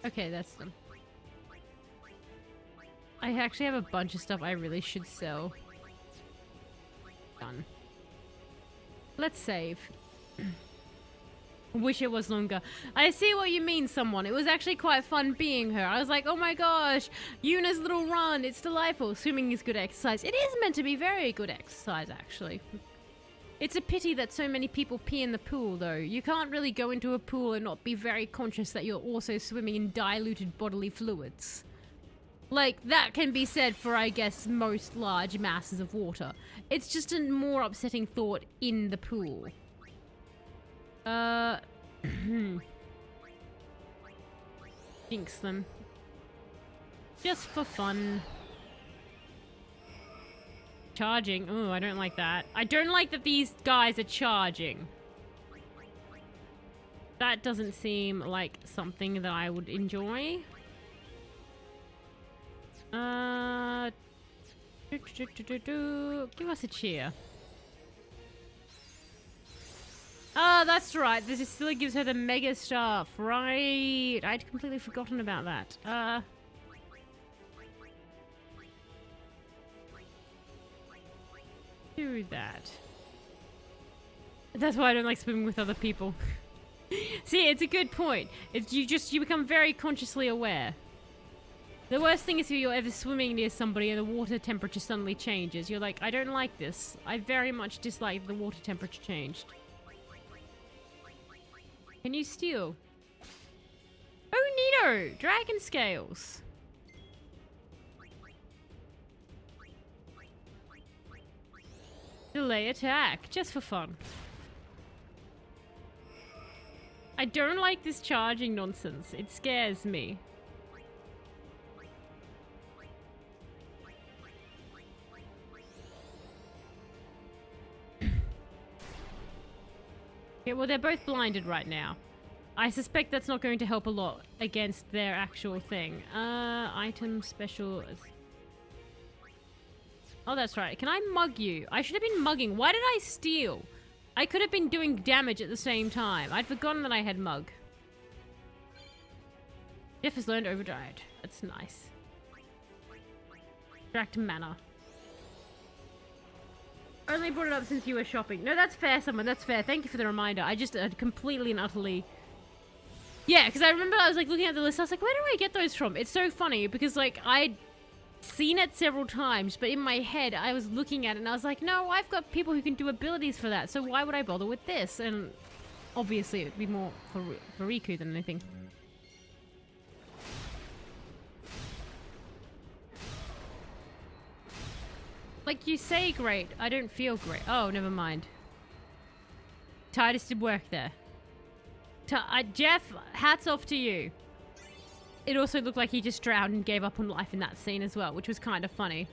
Okay, that's them. I actually have a bunch of stuff I really should sell. Done. Let's save. Wish it was longer. I see what you mean, someone. It was actually quite fun being her. I was like, oh my gosh, Yuna's little run. It's delightful. Swimming is good exercise. It is meant to be very good exercise, actually. It's a pity that so many people pee in the pool, though. You can't really go into a pool and not be very conscious that you're also swimming in diluted bodily fluids. Like, that can be said for, I guess, most large masses of water. It's just a more upsetting thought in the pool. Jinx them. Just for fun. Charging. Oh, I don't like that. I don't like that these guys are charging. That doesn't seem like something that I would enjoy. Give us a cheer. Oh, that's right. This still gives her the mega staff. Right. I'd completely forgotten about that. Do that. That's why I don't like swimming with other people. See, it's a good point. It's you become very consciously aware. The worst thing is if you're ever swimming near somebody and the water temperature suddenly changes. You're like, I don't like this. I very much dislike the water temperature changed. Can you steal? Oh, neato! Dragon scales. Delay attack, just for fun. I don't like this charging nonsense. It scares me. Okay, well, they're both blinded right now. I suspect that's not going to help a lot against their actual thing. Item special... Oh, that's right. Can I mug you? I should have been mugging. Why did I steal? I could have been doing damage at the same time. I'd forgotten that I had mug. Jeff has learned overdrive. That's nice. Distract mana. Only brought it up since you were shopping. No, that's fair, someone. That's fair. Thank you for the reminder. I just completely and utterly... Yeah, because I remember I was like looking at the list. I was like, where do I get those from? It's so funny because like I'd seen it several times, but in my head I was looking at it and I was like, no, I've got people who can do abilities for that, so why would I bother with this? And obviously it would be more for Riku than anything. Like you say great, I don't feel great. Oh, never mind. Titus did work there. Jeff, hats off to you. It also looked like he just drowned and gave up on life in that scene as well, which was kind of funny.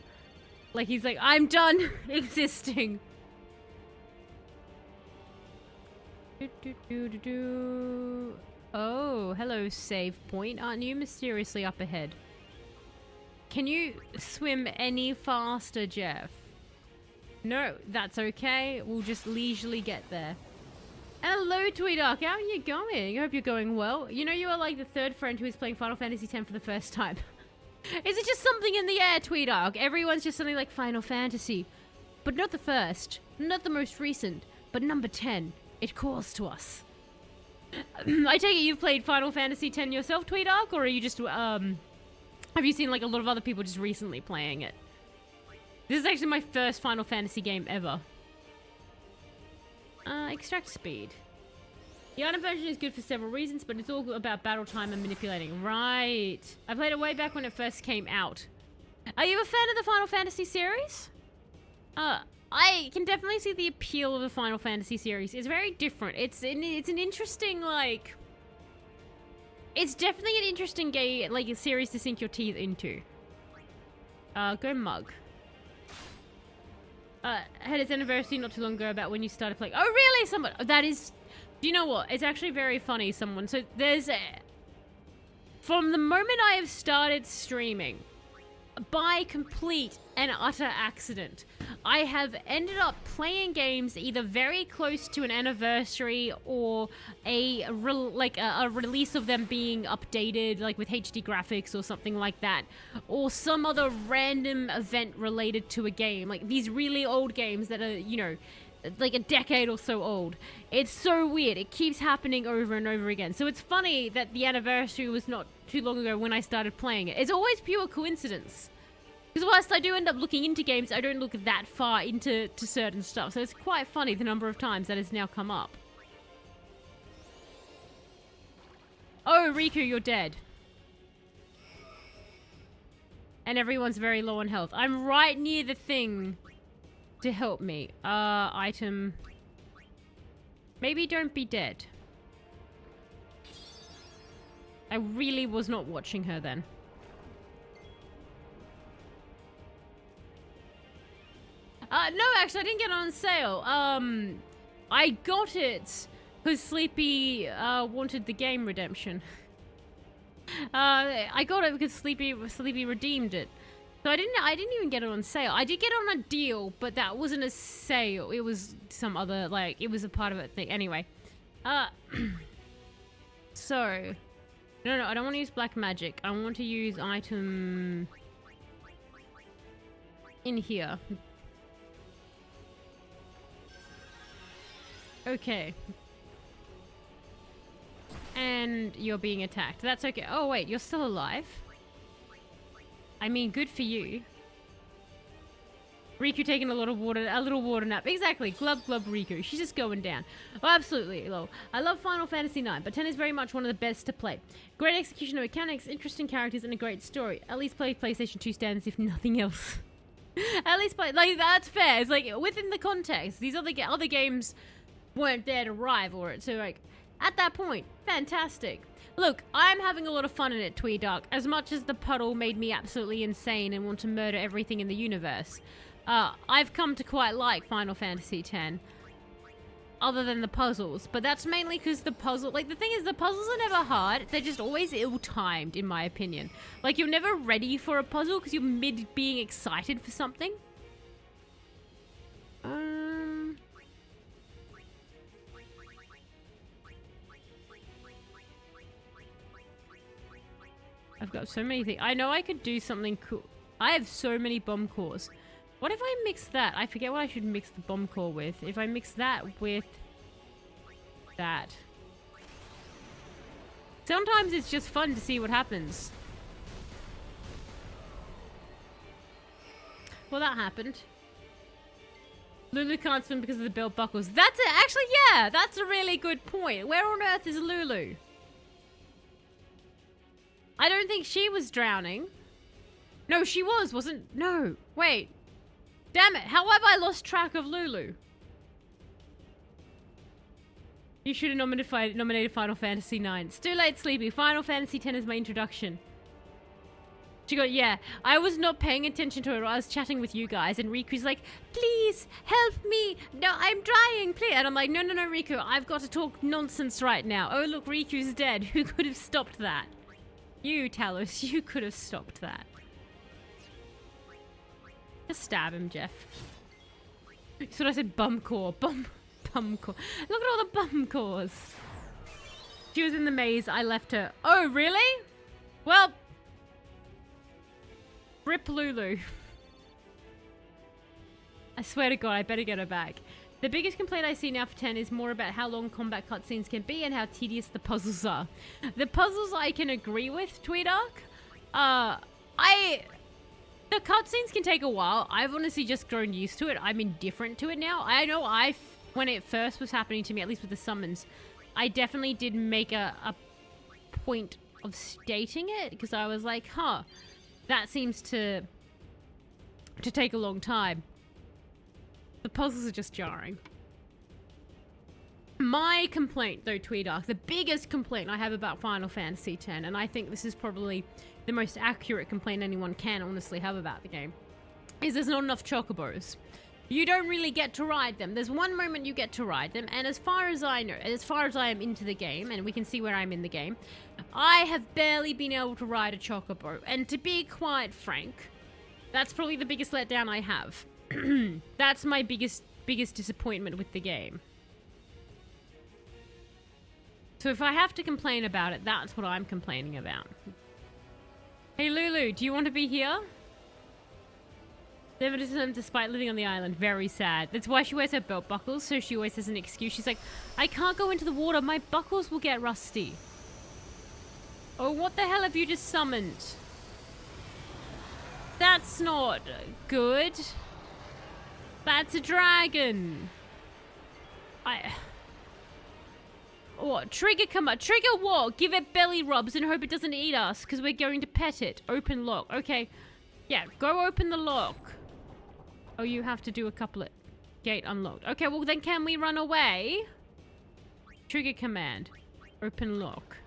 Like, he's like, I'm done existing. Oh, hello, save point. Aren't you mysteriously up ahead? Can you swim any faster, Jeff? No, that's okay. We'll just leisurely get there. Hello, Tweedark. How are you going? I hope you're going well. You know you are like the third friend who is playing Final Fantasy X for the first time. Is it just something in the air, Tweedark? Everyone's just something like Final Fantasy. But not the first. Not the most recent. But number 10. It calls to us. I take it you've played Final Fantasy X yourself, Tweedark? Or are you just, have you seen like a lot of other people just recently playing it? This is actually my first Final Fantasy game ever. Extract speed. The item version is good for several reasons, but it's all about battle time and manipulating. Right. I played it way back when it first came out. Are you a fan of the Final Fantasy series? I can definitely see the appeal of the Final Fantasy series. It's very different. It's an interesting, like... It's definitely an interesting game, like, a series to sink your teeth into. Go Mug. Had its anniversary not too long ago about when you started playing. Oh, really? Someone... That is... Do you know what? It's actually very funny, someone. So, there's a... From the moment I have started streaming, by complete and utter accident, I have ended up playing games either very close to an anniversary or a release of them being updated, like with HD graphics or something like that, or some other random event related to a game, like these really old games that are, you know, like a decade or so old. It's so weird. It keeps happening over and over again. So it's funny that the anniversary was not too long ago when I started playing it. It's always pure coincidence. Because whilst I do end up looking into games, I don't look that far into certain stuff. So it's quite funny the number of times that has now come up. Oh, Riku, you're dead. And everyone's very low on health. I'm right near the thing to help me. Item. Maybe don't be dead. I really was not watching her then. No, actually, I didn't get it on sale. I got it because Sleepy wanted the game redemption. I got it because Sleepy redeemed it. So I didn't even get it on sale. I did get it on a deal, but that wasn't a sale. It was some other, like, it was a part of a thing. Anyway. So. No, I don't want to use black magic. I want to use item in here. Okay. And you're being attacked. That's okay. Oh, wait, you're still alive? I mean, good for you. Riku taking a little water nap. Exactly. Glub glub Riku. She's just going down. Oh, absolutely, lol. I love Final Fantasy IX, but 10 is very much one of the best to play. Great execution of mechanics, interesting characters, and a great story. At least play PlayStation 2 standards, if nothing else. At least play, like, that's fair. It's like, within the context, these other games weren't there to rival it. So, like, at that point, fantastic. Look, I'm having a lot of fun in it, Tweedark. As much as the puddle made me absolutely insane and want to murder everything in the universe. I've come to quite like Final Fantasy X. Other than the puzzles. But that's mainly because the puzzle... Like, the thing is, the puzzles are never hard. They're just always ill-timed, in my opinion. Like, you're never ready for a puzzle because you're mid being excited for something. I've got so many things. I know I could do something cool. I have so many bomb cores. What if I mix that? I forget what I should mix the bomb core with. If I mix that with that. Sometimes it's just fun to see what happens. Well, that happened. Lulu can't swim because of the belt buckles. That's it. Actually, yeah, that's a really good point. Where on earth is Lulu? I don't think she was drowning. No, she wasn't. No, wait. Damn it, how have I lost track of Lulu? You should have nominated Final Fantasy IX. It's too late, Sleepy. Final Fantasy X is my introduction. She got, yeah. I was not paying attention to her. I was chatting with you guys, and Riku's like, please, help me. No, I'm dying, please. And I'm like, no, Riku. I've got to talk nonsense right now. Oh, look, Riku's dead. Who could have stopped that? You, Talos, you could have stopped that. Just stab him, Jeff. So I said bum core. Bum core. Look at all the bum cores. She was in the maze. I left her. Oh, really? Well, rip Lulu. I swear to God, I better get her back. The biggest complaint I see now for 10 is more about how long combat cutscenes can be and how tedious the puzzles are. The puzzles I can agree with, Tweedark. The cutscenes can take a while. I've honestly just grown used to it. I'm indifferent to it now. I know when it first was happening to me, at least with the summons, I definitely did make a point of stating it because I was like, huh, that seems to take a long time. The puzzles are just jarring. My complaint, though, Tweedark, the biggest complaint I have about Final Fantasy X, and I think this is probably the most accurate complaint anyone can honestly have about the game, is there's not enough chocobos. You don't really get to ride them. There's one moment you get to ride them, and as far as I know, as far as I am into the game, and we can see where I'm in the game, I have barely been able to ride a chocobo. And to be quite frank, that's probably the biggest letdown I have. That's my biggest disappointment with the game. So if I have to complain about it, that's what I'm complaining about. Hey Lulu, do you want to be here? Never returned despite living on the island. Very sad. That's why she wears her belt buckles, so she always has an excuse. She's like, I can't go into the water. My buckles will get rusty. Oh, what the hell have you just summoned? That's not good. That's a dragon. What? Trigger, come on. Trigger what? Give it belly rubs and hope it doesn't eat us because we're going to pet it. Open lock. Okay. Yeah, go open the lock. Oh, you have to do a couplet. Gate unlocked. Okay, well then can we run away? Trigger command. Open lock.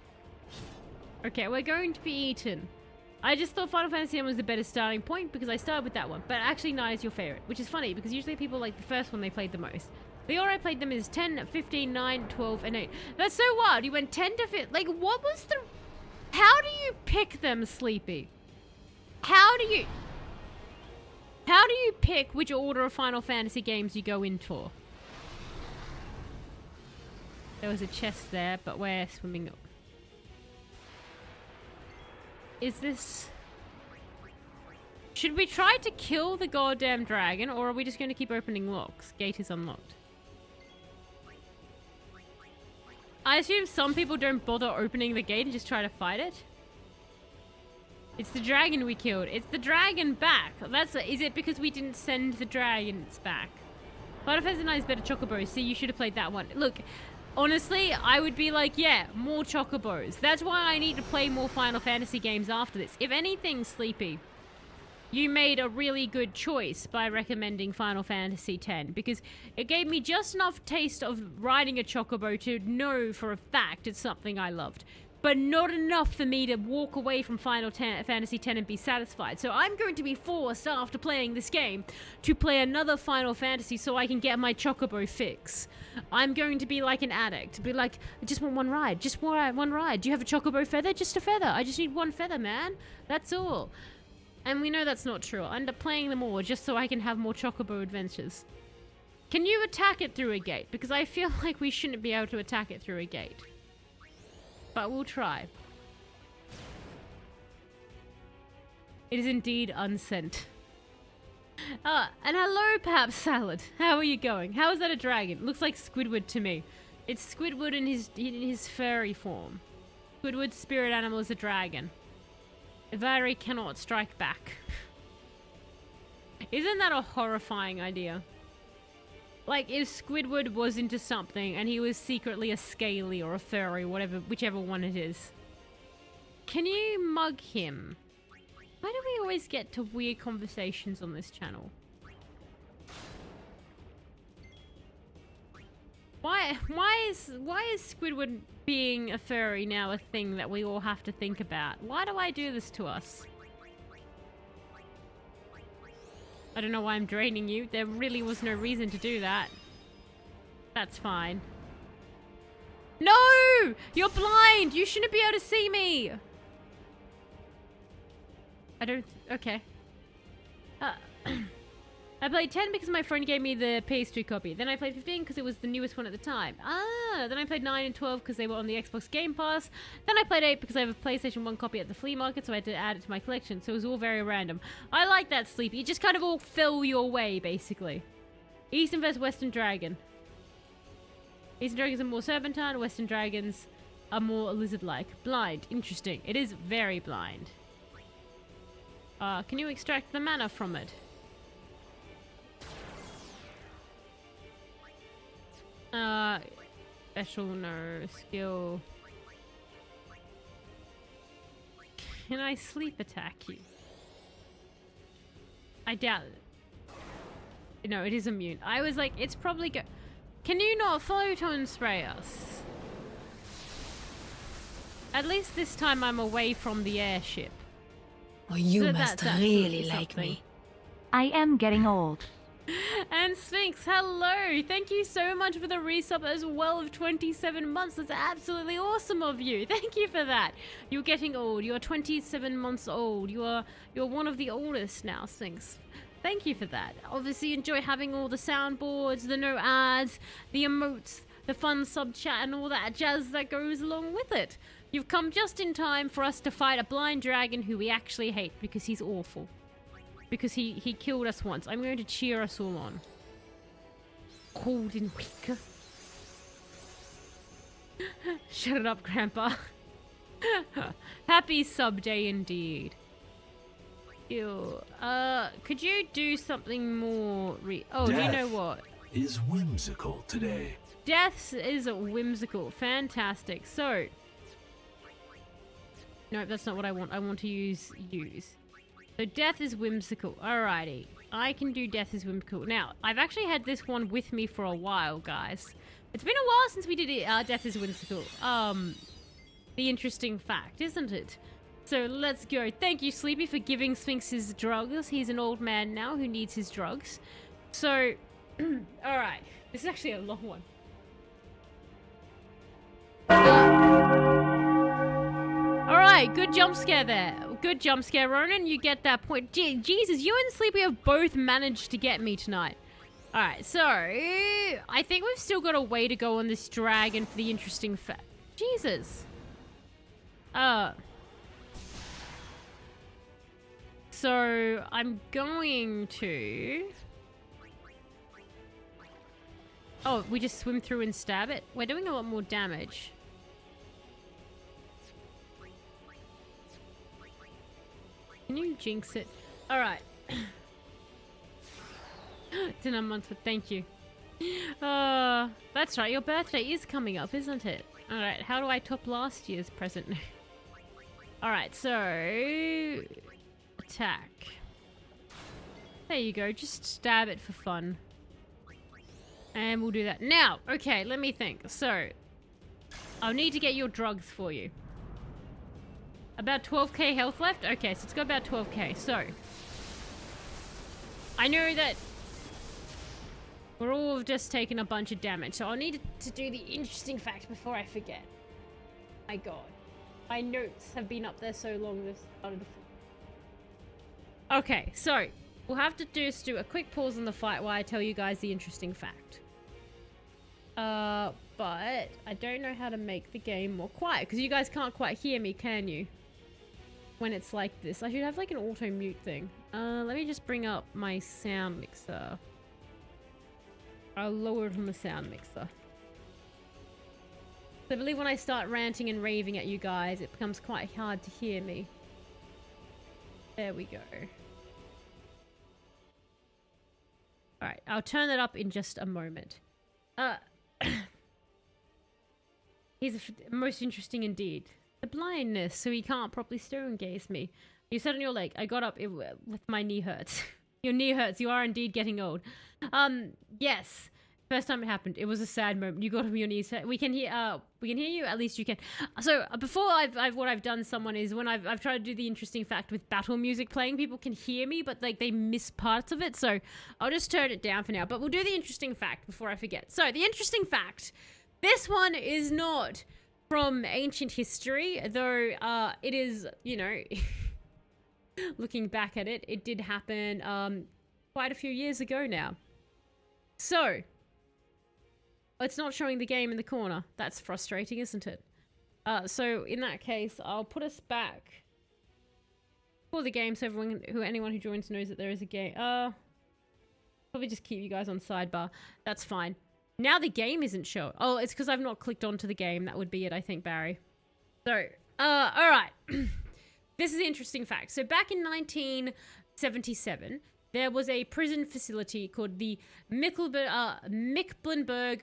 Okay, we're going to be eaten. I just thought Final Fantasy X was the better starting point because I started with that one. But actually 9 is your favorite, which is funny because usually people like the first one they played the most. The order I played them is 10, 15, 9, 12, and 8. That's so wild. You went 10 to 15. Like, what was the... How do you pick them, Sleepy? How do you pick which order of Final Fantasy games you go in for? There was a chest there, but we're swimming up. Is this... Should we try to kill the goddamn dragon, or are we just going to keep opening locks? Gate is unlocked. I assume some people don't bother opening the gate and just try to fight it. It's the dragon we killed. It's the dragon back. Is it because we didn't send the dragons back? Final Fantasy IX is better chocobos. See, you should have played that one. Look, honestly, I would be like, yeah, more chocobos. That's why I need to play more Final Fantasy games after this. If anything, Sleepy, you made a really good choice by recommending Final Fantasy X because it gave me just enough taste of riding a chocobo to know for a fact it's something I loved. But not enough for me to walk away from Final Fantasy X and be satisfied. So I'm going to be forced, after playing this game, to play another Final Fantasy so I can get my chocobo fix. I'm going to be like an addict. Be like, I just want one ride. Just one ride. Do you have a chocobo feather? Just a feather. I just need one feather, man. That's all. And we know that's not true. I'll end up playing them all just so I can have more chocobo adventures. Can you attack it through a gate? Because I feel like we shouldn't be able to attack it through a gate. But we'll try. It is indeed unsent. And hello, perhaps Salad. How are you going? How is that a dragon? Looks like Squidward to me. It's Squidward in his furry form. Squidward's spirit animal is a dragon. Evrae cannot strike back. Isn't that a horrifying idea? Like, if Squidward was into something and he was secretly a scaly or a furry, whichever one it is. Can you mug him? Why do we always get to weird conversations on this channel? Why is Squidward being a furry now a thing that we all have to think about? Why do I do this to us? I don't know why I'm draining you. There really was no reason to do that. That's fine. No! You're blind! You shouldn't be able to see me! I don't... Okay. I played 10 because my friend gave me the PS2 copy. Then I played 15 because it was the newest one at the time. Then I played 9 and 12 because they were on the Xbox Game Pass. Then I played 8 because I have a PlayStation 1 copy at the flea market, so I had to add it to my collection. So it was all very random. I like that, Sleepy. It just kind of all fell your way, basically. Eastern vs. Western Dragon. Eastern Dragons are more serpentine. Western Dragons are more lizard-like. Blind. Interesting. It is very blind. Can you extract the mana from it? Special, no. Skill. Can I sleep attack you? I doubt it. No, it is immune. I was like, it's probably Can you not photon spray us? At least this time I'm away from the airship. Oh, you So must that's really something. like me. I am getting old. And Sphinx, hello! Thank you so much for the resub as well of 27 months. That's absolutely awesome of you. Thank you for that. You're getting old. You're 27 months old. You're one of the oldest now, Sphinx. Thank you for that. Obviously, enjoy having all the soundboards, the no ads, the emotes, the fun sub chat, and all that jazz that goes along with it. You've come just in time for us to fight a blind dragon who we actually hate because he's awful. Because he killed us once. I'm going to cheer us all on. Cold and weaker. Shut it up, Grandpa. Happy sub day indeed. Ew. Could you do something more oh, do you know what? Is whimsical today. Death is whimsical. Fantastic. So. No, that's not what I want. I want to use. So death is whimsical. Alrighty. I can do death is whimsical. Now, I've actually had this one with me for a while, guys. It's been a while since we did it, death is whimsical. The interesting fact, isn't it? So let's go. Thank you, Sleepy, for giving Sphinx his drugs. He's an old man now who needs his drugs. So, alright. This is actually a long one. Alright, good jump scare there. Good jump scare, Ronan. You get that point. Jesus, you and Sleepy have both managed to get me tonight. Alright, so I think we've still got a way to go on this dragon for the interesting fact. Jesus. So I'm going to... Oh, we just swim through and stab it? We're doing a lot more damage. Can you jinx it? Alright. It's in a month, but thank you. That's right, your birthday is coming up, isn't it? Alright, how do I top last year's present? Alright, so... Attack. There you go, just stab it for fun. And we'll do that. Now, okay, let me think. So, I'll need to get your drugs for you. About 12k health left? Okay, so it's got about 12k. So, I know that we're all just taking a bunch of damage. So I'll need to do the interesting fact before I forget. My god. My notes have been up there so long they've started to... Okay, so we'll have to just do a quick pause on the fight while I tell you guys the interesting fact. But I don't know how to make the game more quiet because you guys can't quite hear me, can you? When it's like this. I should have like an auto mute thing. Let me just bring up my sound mixer. I'll lower it on the sound mixer. I believe when I start ranting and raving at you guys, it becomes quite hard to hear me. There we go. Alright, I'll turn that up in just a moment. He's most interesting indeed. The blindness, so he can't properly stone gaze me. You sat on your leg. I got up with my knee hurts. Your knee hurts. You are indeed getting old. Yes. First time it happened. It was a sad moment. You got on your knees. We can hear you. At least you can. So before what I've done someone is when I've tried to do the interesting fact with battle music playing, people can hear me, but like they miss parts of it. So I'll just turn it down for now, but we'll do the interesting fact before I forget. So the interesting fact, this one is not from ancient history, though it is, you know, looking back at it, it did happen quite a few years ago now. So, it's not showing the game in the corner. That's frustrating, isn't it? So in that case, I'll put us back for the game so anyone who joins knows that there is a game. Probably just keep you guys on sidebar. That's fine. Now the game isn't showing. Oh, it's because I've not clicked onto the game. That would be it, I think, Barry. So, alright. This is an interesting fact. So back in 1977, there was a prison facility called the Mecklenburg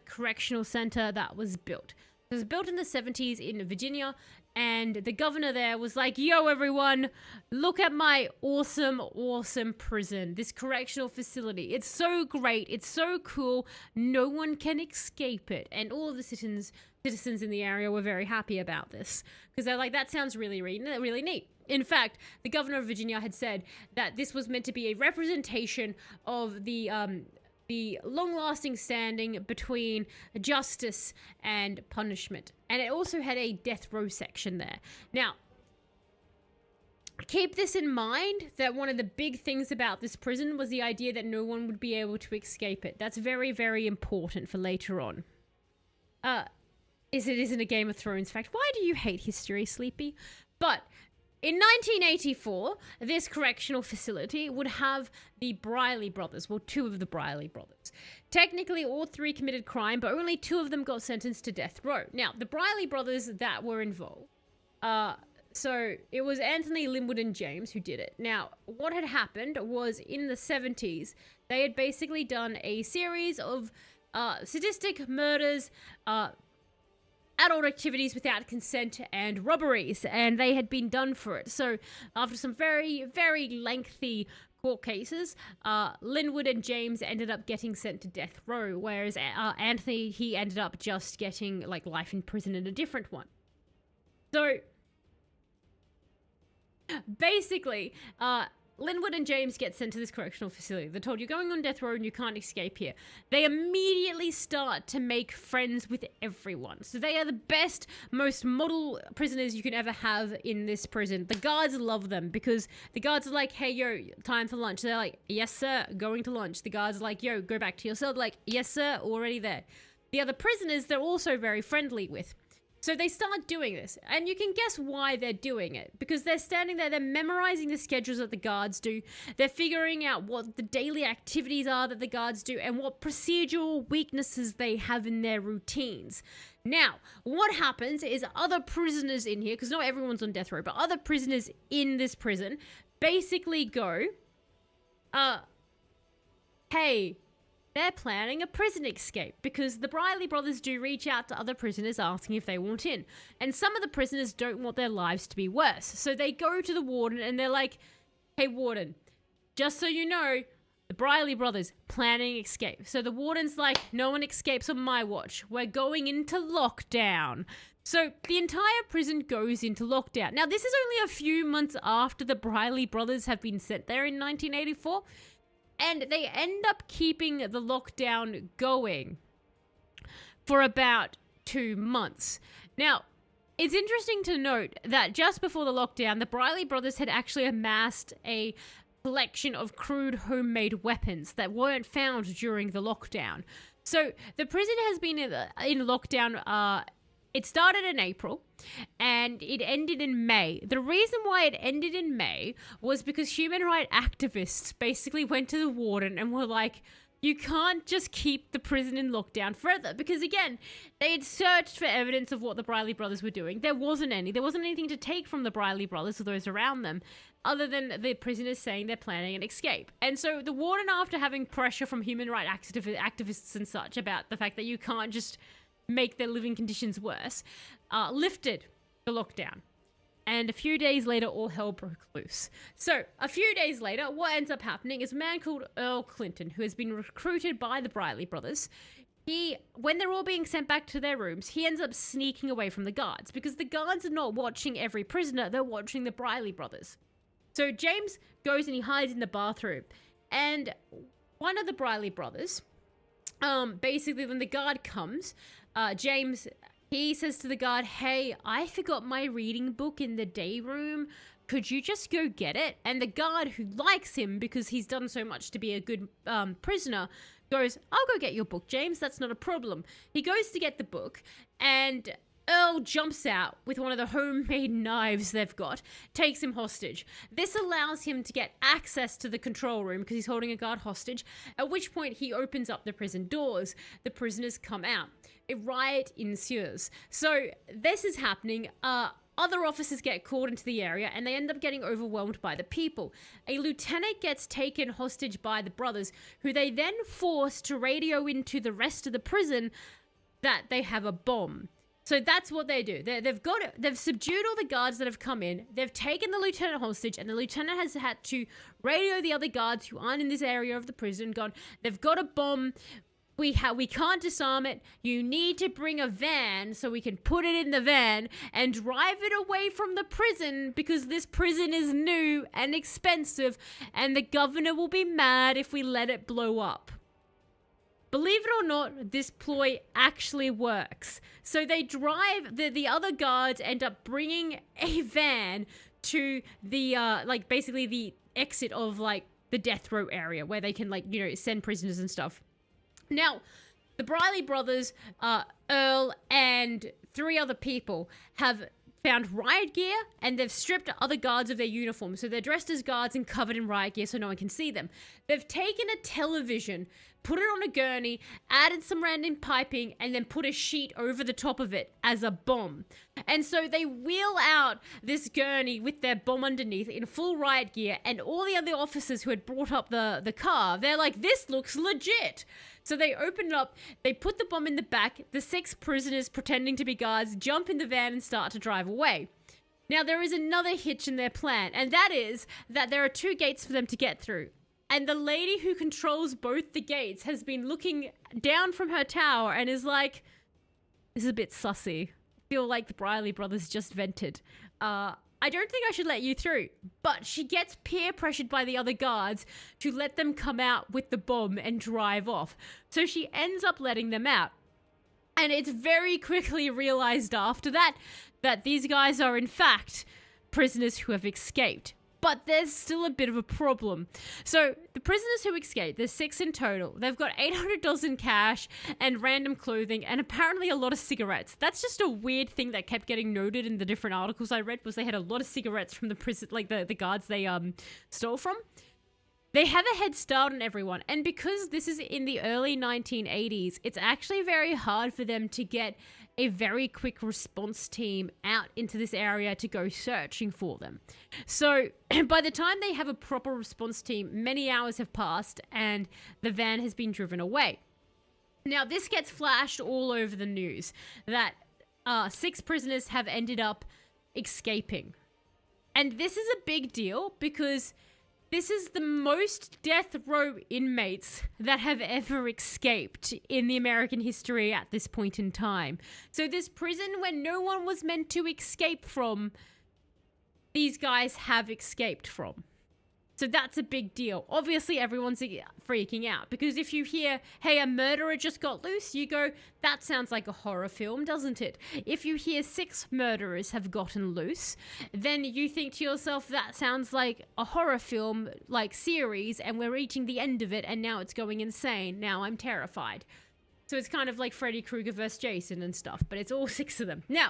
Correctional Center that was built. It was built in the 70s in Virginia, and the governor there was like, yo, everyone, look at my awesome, awesome prison, this correctional facility. It's so great. It's so cool. No one can escape it. And all of the citizens in the area were very happy about this because they're like, that sounds really, really, really neat. In fact, the governor of Virginia had said that this was meant to be a representation of the long-lasting standing between justice and punishment. And it also had a death row section there. Now, keep this in mind that one of the big things about this prison was the idea that no one would be able to escape it. That's very, very important for later on. It isn't a Game of Thrones fact. Why do you hate history, Sleepy? But in 1984, this correctional facility would have the Briley brothers, well, two of the Briley brothers. Technically, all three committed crime, but only two of them got sentenced to death row. Now, the Briley brothers that were involved, so it was Anthony, Linwood, and James who did it. Now, what had happened was in the 70s, they had basically done a series of sadistic murders, adult activities without consent, and robberies, and they had been done for it. So after some very, very lengthy court cases, Linwood and James ended up getting sent to death row, whereas Anthony, he ended up just getting like life in prison in a different one. So basically, Linwood and James get sent to this correctional facility. They're told, you're going on death row and you can't escape here. They immediately start to make friends with everyone. So they are the best, most model prisoners you can ever have in this prison. The guards love them because the guards are like, hey, yo, time for lunch. They're like, yes, sir, going to lunch. The guards are like, yo, go back to your cell. They're like, yes, sir, already there. The other prisoners, they're also very friendly with. So they start doing this, and you can guess why they're doing it. Because they're standing there, they're memorizing the schedules that the guards do. They're figuring out what the daily activities are that the guards do and what procedural weaknesses they have in their routines. Now, what happens is other prisoners in here, because not everyone's on death row, but other prisoners in this prison basically go, hey, they're planning a prison escape, because the Briley brothers do reach out to other prisoners asking if they want in. And some of the prisoners don't want their lives to be worse. So they go to the warden and they're like, hey, warden, just so you know, the Briley brothers planning escape. So the warden's like, no one escapes on my watch. We're going into lockdown. So the entire prison goes into lockdown. Now, this is only a few months after the Briley brothers have been sent there in 1984. And they end up keeping the lockdown going for about 2 months. Now, it's interesting to note that just before the lockdown, the Briley brothers had actually amassed a collection of crude homemade weapons that weren't found during the lockdown. So the prison has been in lockdown. It started in April and it ended in May. The reason why it ended in May was because human rights activists basically went to the warden and were like, you can't just keep the prison in lockdown further. Because again, they had searched for evidence of what the Briley brothers were doing. There wasn't any. There wasn't anything to take from the Briley brothers or those around them other than the prisoners saying they're planning an escape. And so the warden, after having pressure from human rights activists and such about the fact that you can't just make their living conditions worse, lifted the lockdown. And a few days later, all hell broke loose. So, a few days later, what ends up happening is a man called Earl Clinton, who has been recruited by the Briley brothers. When they're all being sent back to their rooms, he ends up sneaking away from the guards, because the guards are not watching every prisoner, they're watching the Briley brothers. So, James goes and he hides in the bathroom. And one of the Briley brothers, basically when the guard comes, James, he says to the guard, hey, I forgot my reading book in the day room. could you just go get it? And the guard, who likes him because he's done so much to be a good prisoner, goes, I'll go get your book, James. That's not a problem. He goes to get the book, and Earl jumps out with one of the homemade knives they've got, takes him hostage. This allows him to get access to the control room because he's holding a guard hostage, at which point he opens up the prison doors. The prisoners come out. A riot ensues. So this is happening. Other officers get called into the area, and they end up getting overwhelmed by the people. A lieutenant gets taken hostage by the brothers, who they then force to radio into the rest of the prison that they have a bomb. So that's what they do. They've subdued all the guards that have come in. They've taken the lieutenant hostage, and the lieutenant has had to radio the other guards who aren't in this area of the prison, gone, they've got a bomb. We can't disarm it. You need to bring a van so we can put it in the van and drive it away from the prison, because this prison is new and expensive, and the governor will be mad if we let it blow up. Believe it or not, this ploy actually works. So they drive, the other guards end up bringing a van to the, basically the exit of, the death row area where they can, send prisoners and stuff. Now, the Briley brothers, Earl, and 3 other people have found riot gear, and they've stripped other guards of their uniforms. So they're dressed as guards and covered in riot gear so no one can see them. They've taken a television, put it on a gurney, added some random piping, and then put a sheet over the top of it as a bomb. And so they wheel out this gurney with their bomb underneath in full riot gear, and all the other officers who had brought up the car, they're like, this looks legit. So they open it up, they put the bomb in the back, the 6 prisoners pretending to be guards jump in the van and start to drive away. Now there is another hitch in their plan, and that is that there are 2 gates for them to get through. And the lady who controls both the gates has been looking down from her tower and is like, this is a bit sussy. I feel like the Briley brothers just vented. I don't think I should let you through. But she gets peer pressured by the other guards to let them come out with the bomb and drive off. So she ends up letting them out. And it's very quickly realized after that these guys are in fact prisoners who have escaped. But there's still a bit of a problem. So the prisoners who escaped, there's 6 in total. They've got $800 in cash and random clothing and apparently a lot of cigarettes. That's just a weird thing that kept getting noted in the different articles I read, was they had a lot of cigarettes from the prison, the guards they stole from. They have a head start on everyone. And because this is in the early 1980s, it's actually very hard for them to get a very quick response team out into this area to go searching for them. So by the time they have a proper response team, many hours have passed and the van has been driven away. Now this gets flashed all over the news that 6 prisoners have ended up escaping. And this is a big deal because this is the most death row inmates that have ever escaped in the American history at this point in time. So this prison where no one was meant to escape from, these guys have escaped from. So that's a big deal. Obviously, everyone's freaking out because if you hear, hey, a murderer just got loose, you go, that sounds like a horror film, doesn't it? If you hear 6 murderers have gotten loose, then you think to yourself, that sounds like a horror film, like series, and we're reaching the end of it, and now it's going insane. Now I'm terrified. So it's kind of like Freddy Krueger versus Jason and stuff, but it's all 6 of them. Now,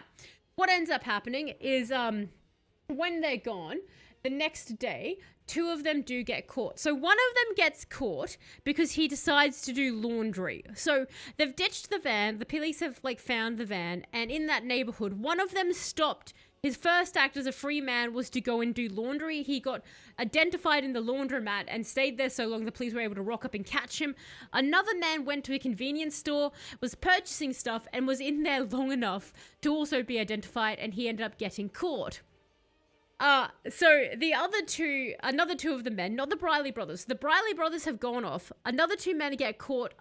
what ends up happening is when they're gone, the next day, 2 of them do get caught. So one of them gets caught because he decides to do laundry. So they've ditched the van. The police have found the van. And in that neighborhood, one of them stopped. His first act as a free man was to go and do laundry. He got identified in the laundromat and stayed there so long the police were able to rock up and catch him. Another man went to a convenience store, was purchasing stuff, and was in there long enough to also be identified, and he ended up getting caught. So the another two of the men, not the Briley brothers. The Briley brothers have gone off. Another 2 men get caught,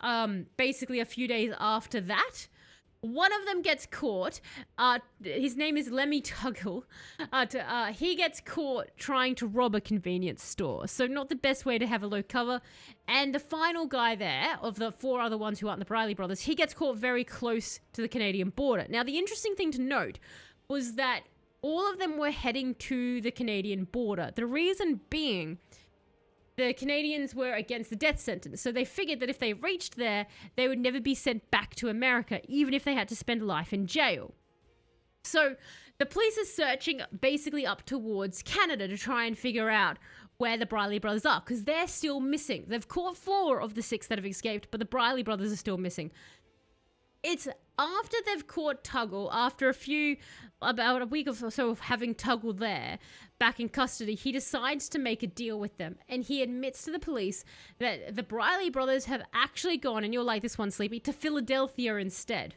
basically a few days after that. One of them gets caught. His name is Lemmy Tuggle. He gets caught trying to rob a convenience store. So not the best way to have a low cover. And the final guy there, of the 4 other ones who aren't the Briley brothers, he gets caught very close to the Canadian border. Now, the interesting thing to note was that all of them were heading to the Canadian border. The reason being, the Canadians were against the death sentence, so they figured that if they reached there, they would never be sent back to America, even if they had to spend life in jail. So the police are searching basically up towards Canada to try and figure out where the Briley brothers are, because they're still missing. They've caught 4 of the 6 that have escaped, but the Briley brothers are still missing. It's after they've caught Tuggle, after about a week or so of having Tuggle there, back in custody, he decides to make a deal with them. And he admits to the police that the Briley brothers have actually gone, and you'll like this one, Sleepy, to Philadelphia instead.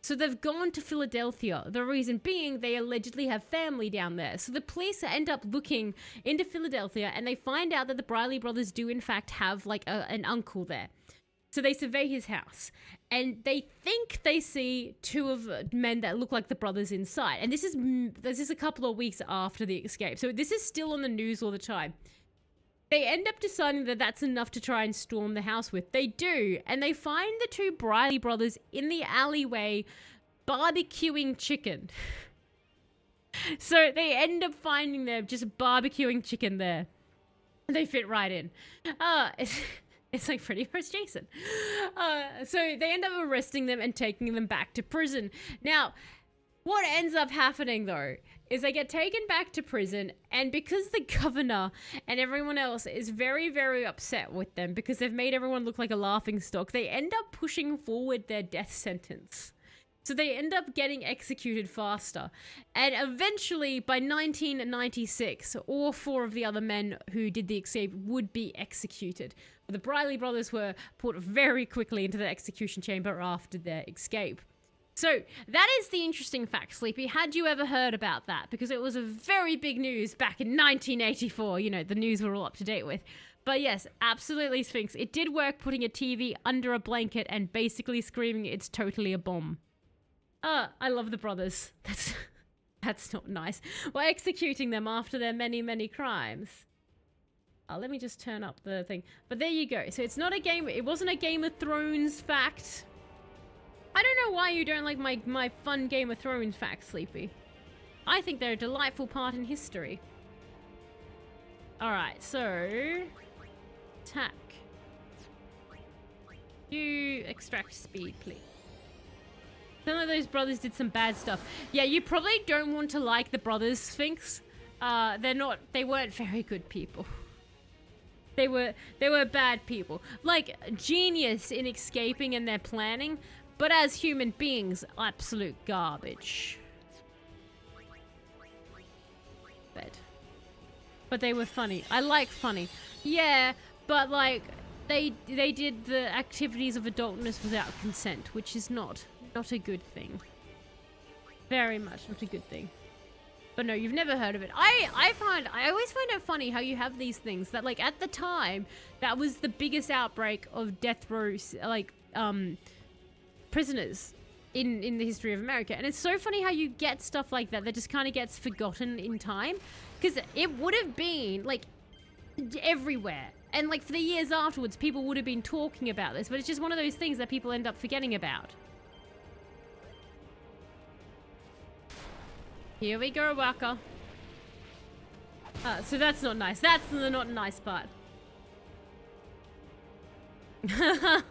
So they've gone to Philadelphia. The reason being, they allegedly have family down there. So the police end up looking into Philadelphia, and they find out that the Briley brothers do in fact have like an uncle there. So they survey his house, and they think they see 2 of men that look like the brothers inside. And this is a couple of weeks after the escape, so this is still on the news all the time. They end up deciding that that's enough to try and storm the house with. They do, and they find the 2 Briley brothers in the alleyway barbecuing chicken. So they end up finding them just barbecuing chicken there. They fit right in. It's like Freddy vs. Jason. So they end up arresting them and taking them back to prison. Now, what ends up happening though is they get taken back to prison, and because the governor and everyone else is very, very upset with them because they've made everyone look like a laughingstock, they end up pushing forward their death sentence. So they end up getting executed faster. And eventually, by 1996, all 4 of the other men who did the escape would be executed. The Briley brothers were put very quickly into the execution chamber after their escape. So that is the interesting fact, Sleepy. Had you ever heard about that? Because it was a very big news back in 1984. You know, the news we're all up to date with. But yes, absolutely, Sphinx. It did work putting a TV under a blanket and basically screaming it's totally a bomb. I love the brothers. That's not nice. We're executing them after their many, many crimes. Let me just turn up the thing. But there you go. So it's not a game. It wasn't a Game of Thrones fact. I don't know why you don't like my fun Game of Thrones facts, Sleepy. I think they're a delightful part in history. Alright, so... attack. You extract speed, please. Some of those brothers did some bad stuff. Yeah, you probably don't want to like the brothers, Sphinx. They weren't very good people. They were bad people. Like, genius in escaping and their planning, but as human beings, absolute garbage. Bed. But they were funny. I like funny. Yeah, but like, they did the activities of adultness without consent, which is not a good thing. Very much not a good thing. But no, you've never heard of it. I always find it funny how you have these things that, like, at the time, that was the biggest outbreak of death row, like, prisoners in the history of America. And it's so funny how you get stuff like that just kind of gets forgotten in time. Because it would have been, like, everywhere. And, like, for the years afterwards, people would have been talking about this. But it's just one of those things that people end up forgetting about. Here we go, Waka. So that's not nice. That's the not nice part. I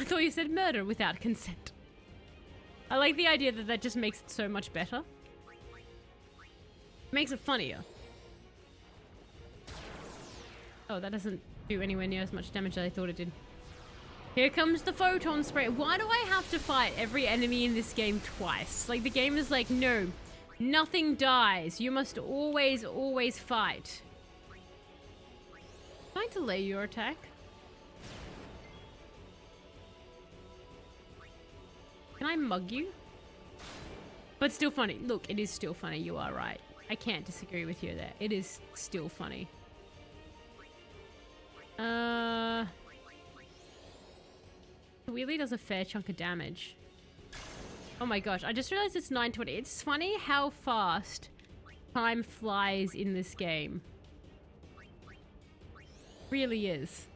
thought you said murder without consent. I like the idea that just makes it so much better. Makes it funnier. Oh, that doesn't do anywhere near as much damage as I thought it did. Here comes the photon spray. Why do I have to fight every enemy in this game twice? Like, the game is like, no. Nothing dies. You must always, always fight. Trying to delay your attack. Can I mug you? But still funny. Look, it is still funny. You are right. I can't disagree with you there. It is still funny. Wheelie does a fair chunk of damage. Oh my gosh, I just realized it's 9:20. It's funny how fast time flies in this game. Really is.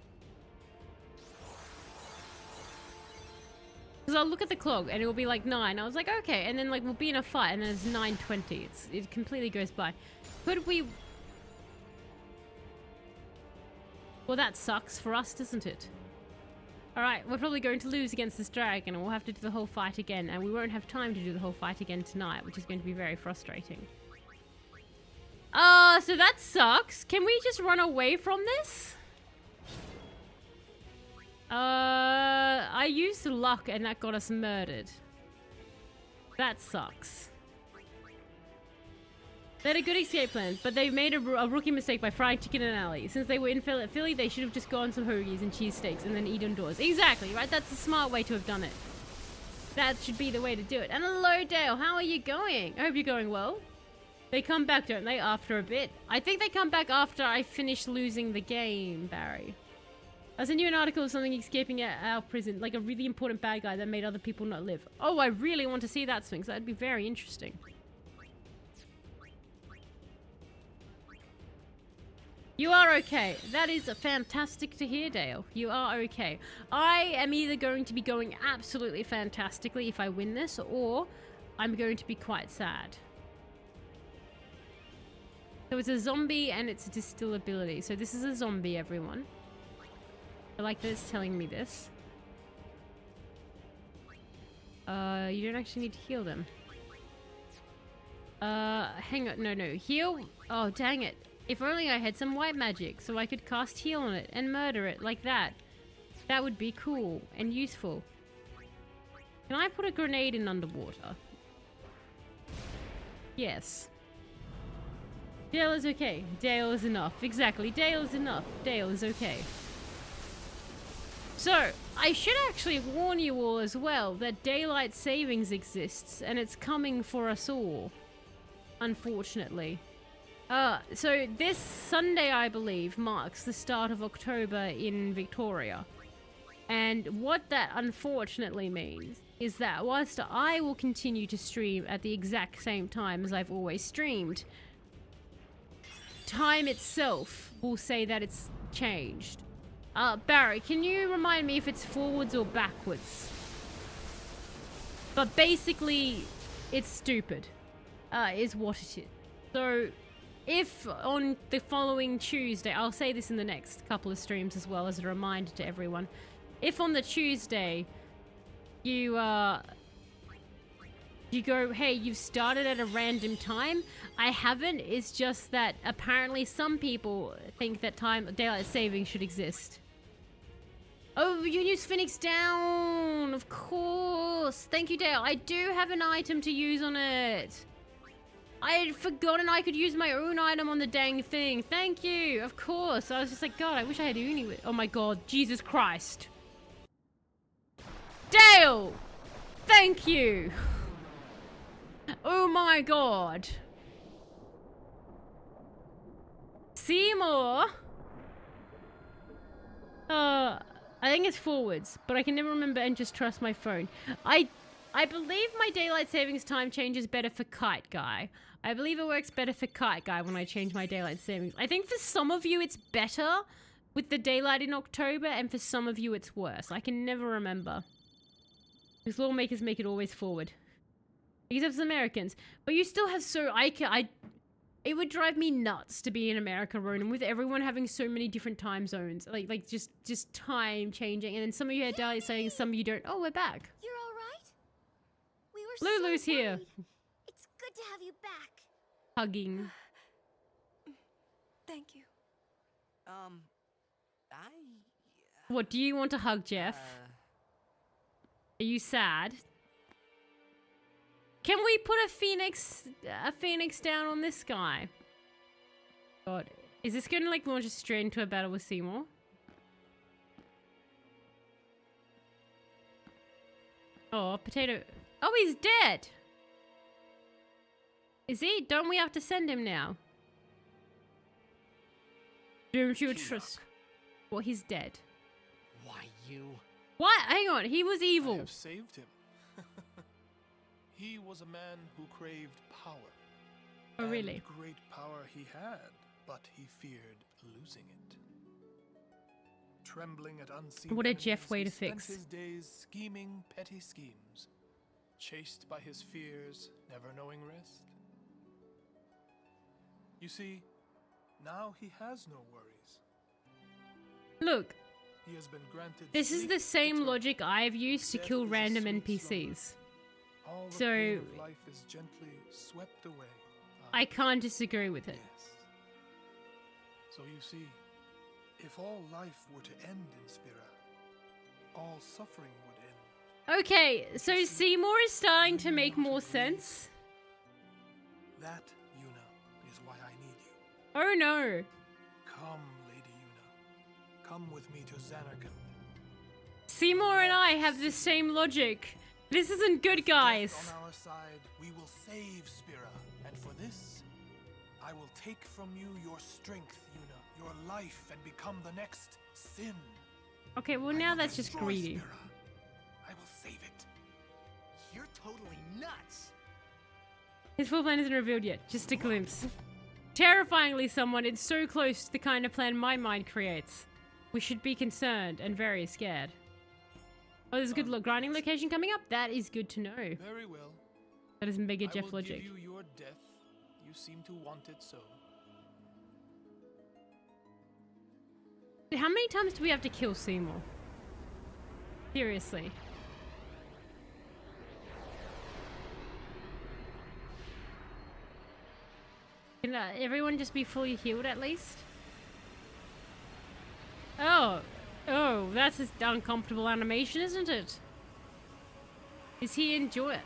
Because I'll look at the clock and it'll be like 9. I was like, okay. And then like we'll be in a fight and then it's 9:20. It completely goes by. Could we... Well, that sucks for us, doesn't it? Alright, we're probably going to lose against this dragon and we'll have to do the whole fight again. And we won't have time to do the whole fight again tonight, which is going to be very frustrating. So that sucks. Can we just run away from this? I used luck and that got us murdered. That sucks. They had a good escape plan, but they made a rookie mistake by frying chicken in an alley. Since they were in Philly, they should have just gone some hoagies and cheesesteaks and then eat indoors. Exactly, right? That's the smart way to have done it. That should be the way to do it. And hello, Dale. How are you going? I hope you're going well. They come back, don't they, after a bit? I think they come back after I finish losing the game, Barry. I sent you an article of something escaping at our prison, like a really important bad guy that made other people not live. Oh, I really want to see that, Sphinx. That'd be very interesting. You are okay. That is fantastic to hear, Dale. You are okay. I am either going to be going absolutely fantastically if I win this, or I'm going to be quite sad. So it's a zombie and it's a distill ability. So this is a zombie, everyone. I like that it's telling me this. You don't actually need to heal them. Hang on. No. Heal. Oh, dang it. If only I had some white magic so I could cast heal on it and murder it like that. That would be cool and useful. Can I put a grenade in underwater? Yes. Dale is okay. Dale is enough. Exactly. Dale is enough. Dale is okay. So, I should actually warn you all as well that daylight savings exists and it's coming for us all. Unfortunately. So this Sunday, I believe, marks the start of October in Victoria. And what that unfortunately means is that whilst I will continue to stream at the exact same time as I've always streamed, time itself will say that it's changed. Barry, can you remind me if it's forwards or backwards? But basically, it's stupid, is what it is. So, if on the following Tuesday, I'll say this in the next couple of streams as well as a reminder to everyone. If on the Tuesday, you go, hey, you've started at a random time. I haven't. It's just that apparently some people think that daylight saving should exist. Oh, you use Phoenix down. Of course. Thank you, Dale. I do have an item to use on it. I had forgotten I could use my own item on the dang thing. Thank you. Of course. I was just like, God, I wish I had Uni with. Oh my God. Jesus Christ. Dale! Thank you. Oh my God. Seymour. I think it's forwards, but I can never remember and just trust my phone. I believe my daylight savings time changes better for Kite Guy. I believe it works better for Kite Guy when I change my daylight savings. I think for some of you it's better with the daylight in October, and for some of you it's worse. I can never remember. Because lawmakers make it always forward. Except for Americans. But you still have it would drive me nuts to be in America, Ronan, with everyone having so many different time zones. Like just time changing. And then some of you had daylight savings, some of you don't. Oh, we're back. You're all right? We were Lulu's so here. worried. It's good to have you back. Hugging. Thank you. What, do you want to hug, Jeff? Are you sad? Can we put a phoenix down on this guy? God, is this going to like launch us straight into a battle with Seymour? Oh, potato. Oh, he's dead. Is he? Don't we have to send him now? Don't you trust? Well, he's dead. Why you? What? Hang on. He was evil. I have saved him. He was a man who craved power. Oh, really? And great power he had, but he feared losing it. Trembling at unseen What a enemies, Jeff way he to spent fix. his days scheming petty schemes, chased by his fears, never knowing rest. You see, now he has no worries. Look, He has been granted this is sleep the same eternal. logic I've used to Death kill is a random sweet NPCs. slumber. All the So- pain of life is gently swept away. I can't disagree with it. Yes. So you see, if all life were to end in Spira, all suffering would end. Okay, so Seymour is starting to make more sense. That, Yuna, is why I need you. Oh no. Come, Lady Yuna. Come with me to Xanarkand. Seymour and I have the same logic. This isn't good, guys. Death on our side, we will save Spira. And for this, I will take from you your strength, Yuna, your life, and become the next Sin. Okay, well now that's just Destroy greedy. Spira. I will save it. You're totally nuts. His full plan isn't revealed yet, just a glimpse. Terrifyingly, someone, it's so close to the kind of plan my mind creates. We should be concerned and very scared. Oh, there's a good grinding location coming up. That is good to know. Very well. That is mega I Jeff will logic. give you your death. You seem to want it so. How many times do we have to kill Seymour? Seriously. Can everyone just be fully healed at least? Oh. Oh, that's an uncomfortable animation, isn't it? Is he enjoy it?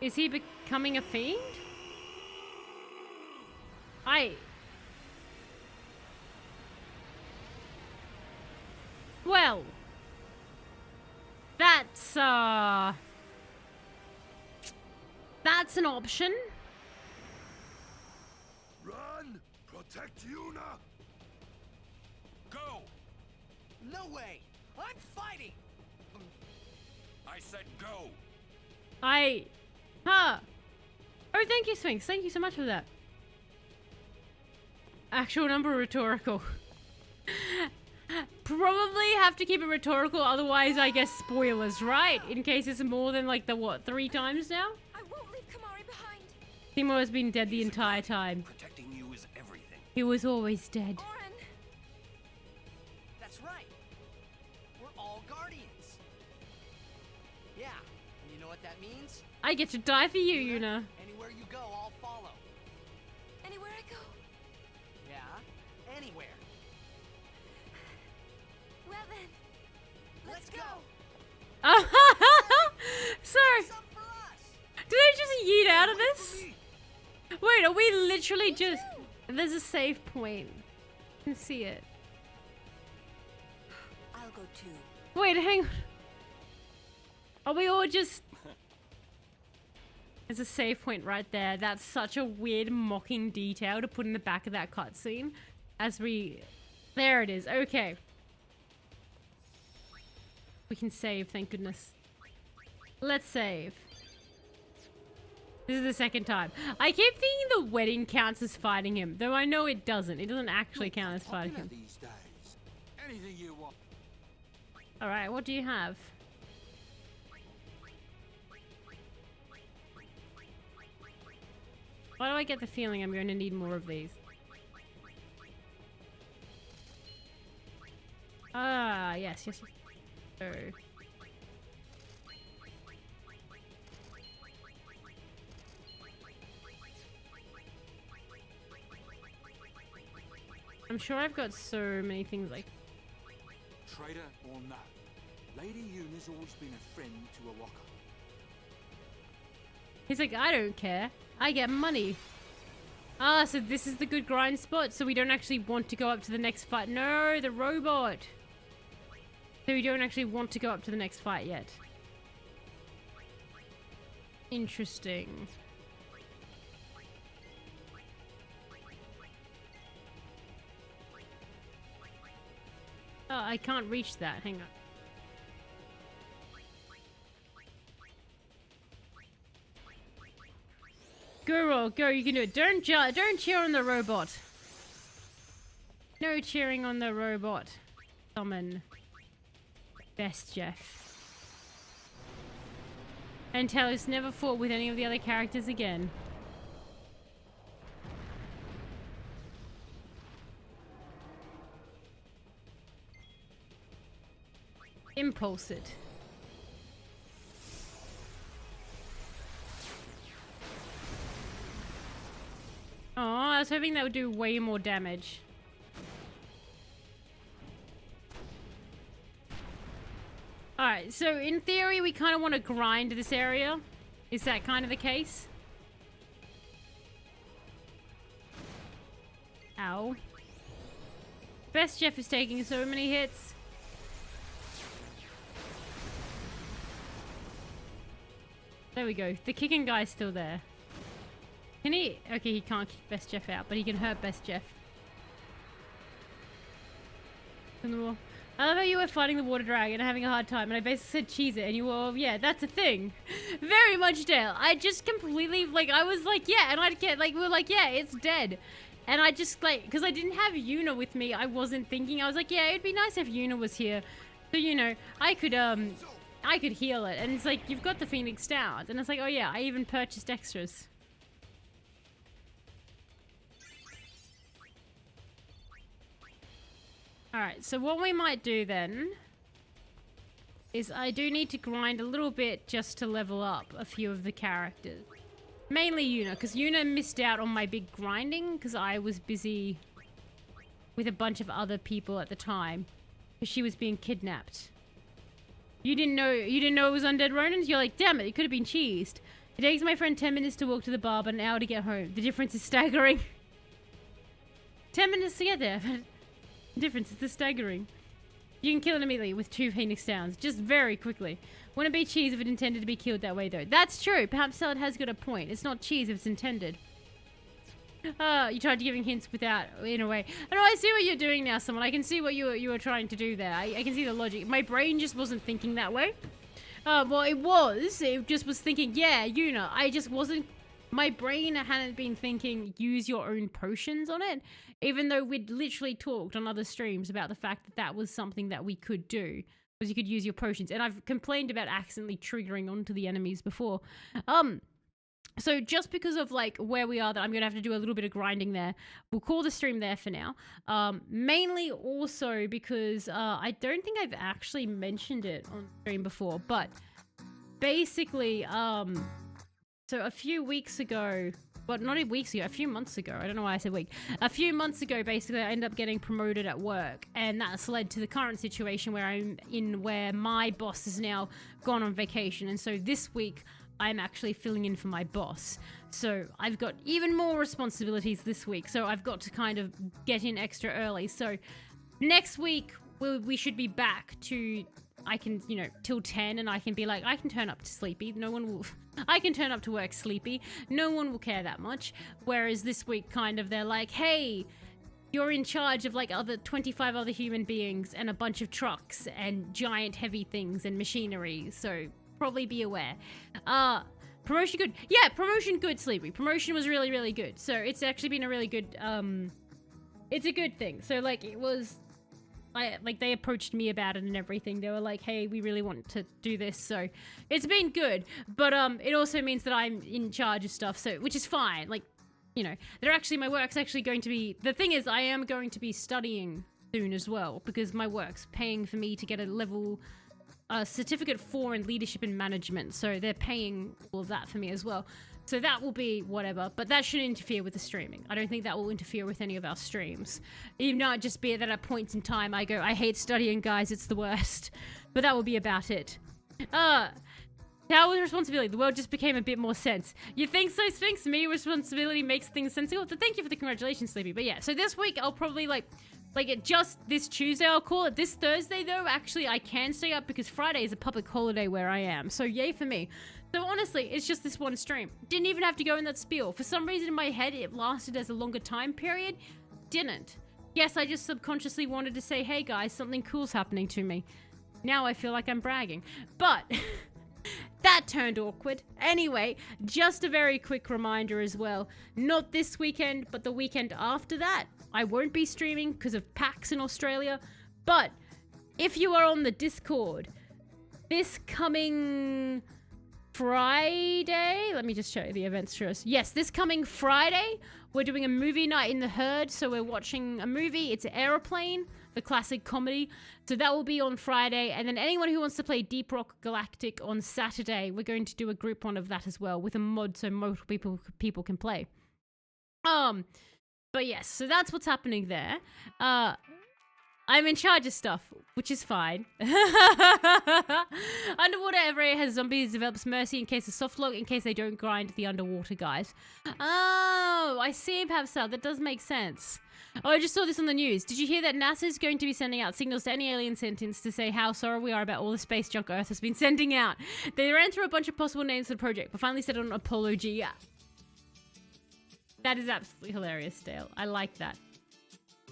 Is he becoming a fiend? Well, that's an option. Run! Protect Yuna! Go! No way! I'm fighting! I said go! Oh, thank you, Sphinx. Thank you so much for that. Actual number rhetorical. Probably have to keep it rhetorical, otherwise I guess spoilers, right? In case it's more than like the what, 3 times now? I won't leave Kamari behind. Seymour has been dead the entire time. Protecting you is everything. He was always dead. Oren, That's right. We're all guardians. Yeah, and you know what that means? I get to die for you, Yuna. Anywhere you go, I'll follow. anywhere I go. Yeah, anywhere. Well then, let's go. Sorry. Some for us. Did I just yeet out of this? Wait, are we literally just... There's a save point. I can see it. I'll go too. Wait, hang on. Are we all just... There's a save point right there. That's such a weird mocking detail to put in the back of that cutscene. As we... There it is. Okay. We can save, thank goodness. Let's save. This is the second time. I keep thinking the wedding counts as fighting him, though I know it doesn't. It doesn't actually count as fighting him. These days. Anything you want. Alright, what do you have? Why do I get the feeling I'm going to need more of these? Ah, yes. Oh. I'm sure I've got so many things like... Traitor or no, Lady Yuna's always been a friend to a walker. He's like, I don't care. I get money. Ah, so this is the good grind spot, so we don't actually want to go up to the next fight. No, the robot. So we don't actually want to go up to the next fight yet. Interesting. Oh, I can't reach that. Hang on. Go, Roll, go. You can do it. Don't cheer on the robot. No cheering on the robot. Summon Best Jeff. And Talos never fought with any of the other characters again. Impulse it. Oh, I was hoping that would do way more damage. Alright, so in theory we kind of want to grind this area. Is that kind of the case? Ow. Best Jeff is taking so many hits. There we go. The kicking guy's still there. Can he? Okay, he can't kick Best Jeff out, but he can hurt Best Jeff. I love how you were fighting the water dragon and having a hard time, and I basically said cheese it, and you were, oh, yeah, that's a thing. Very much, Dale. I just completely, like, I was like, yeah, and I'd get, like, we were like, yeah, it's dead. And I just, like, because I didn't have Yuna with me, I wasn't thinking, I was like, yeah, it'd be nice if Yuna was here. So, you know, I could heal it. And it's like, you've got the Phoenix Downs. And it's like, oh, yeah, I even purchased extras. Alright, so what we might do then is I do need to grind a little bit just to level up a few of the characters. Mainly Yuna, because Yuna missed out on my big grinding because I was busy with a bunch of other people at the time because she was being kidnapped. You didn't know it was Undead Ronins? You're like, damn it, it could have been cheesed. It takes my friend 10 minutes to walk to the bar, but an hour to get home. The difference is staggering. 10 minutes to get there, but the difference is staggering. You can kill it immediately with 2 Phoenix Downs, just very quickly. Wouldn't be cheese if it intended to be killed that way, though. That's true. Perhaps Salad has got a point. It's not cheese if it's intended. You tried giving hints without, in a way. I know, I see what you're doing now, someone. I can see what you were trying to do there. I can see the logic. My brain just wasn't thinking that way. Well, it was. It just was thinking, yeah, Yuna. I just wasn't... My brain hadn't been thinking, use your own potions on it. Even though we'd literally talked on other streams about the fact that that was something that we could do. Because you could use your potions. And I've complained about accidentally triggering onto the enemies before. So just because of like where we are, that I'm going to have to do a little bit of grinding there. We'll call the stream there for now. Mainly also because I don't think I've actually mentioned it on stream before. But basically, so a few weeks ago... Well, not weeks ago, a few months ago. I don't know why I said week. A few months ago, basically, I ended up getting promoted at work. And that's led to the current situation where I'm in, where my boss is now gone on vacation. And so this week, I'm actually filling in for my boss. So I've got even more responsibilities this week. So I've got to kind of get in extra early. So next week, we should be back to... I can, you know, till 10, and I can be like, I can turn up to sleepy. No one will... I can turn up to work sleepy. No one will care that much. Whereas this week, kind of, they're like, hey, you're in charge of, like, 25 other human beings and a bunch of trucks and giant heavy things and machinery. So probably be aware. Promotion good. Yeah, promotion good, sleepy. Promotion was really, really good. So it's actually been a really good... It's a good thing. So, like, it was... they approached me about it and everything. They were like, hey, we really want to do this. So it's been good. But it also means that I'm in charge of stuff, so which is fine. Like, you know, my work's actually going to be... The thing is, I am going to be studying soon as well, because my work's paying for me to get a level certificate 4 in leadership and management. So they're paying all of that for me as well. So that will be whatever, but that shouldn't interfere with the streaming. I don't think that will interfere with any of our streams. Even though it just be that at points in time I go, I hate studying, guys, it's the worst. But that will be about it. Now with responsibility, the world just became a bit more sense. You think so, Sphinx? Me, responsibility makes things sensible. So thank you for the congratulations, Sleepy. But yeah, so this week I'll probably just this Tuesday I'll call it. This Thursday though, actually I can stay up because Friday is a public holiday where I am. So yay for me. So honestly, it's just this one stream. Didn't even have to go in that spiel. For some reason in my head, it lasted as a longer time period. Didn't. Yes, I just subconsciously wanted to say, hey guys, something cool's happening to me. Now I feel like I'm bragging. But That turned awkward. Anyway, just a very quick reminder as well. Not this weekend, but the weekend after that. I won't be streaming because of PAX in Australia. But if you are on the Discord, this coming Friday, let me just show you the events first. Yes, this coming Friday, we're doing a movie night in the Herd. So we're watching a movie. It's Aeroplane, the classic comedy. So that will be on Friday. And then anyone who wants to play Deep Rock Galactic on Saturday, we're going to do a group one of that as well with a mod so multiple people can play. But yes, so that's what's happening there. I'm in charge of stuff, which is fine. Underwater Evrae has zombies, develops mercy in case of soft lock, in case they don't grind the underwater guys. Oh, I see, Pavsal. That does make sense. Oh, I just saw this on the news. Did you hear that NASA is going to be sending out signals to any alien sentients to say how sorry we are about all the space junk Earth has been sending out? They ran through a bunch of possible names for the project, but finally settled on Apollo G. Yeah. That is absolutely hilarious, Dale. I like that.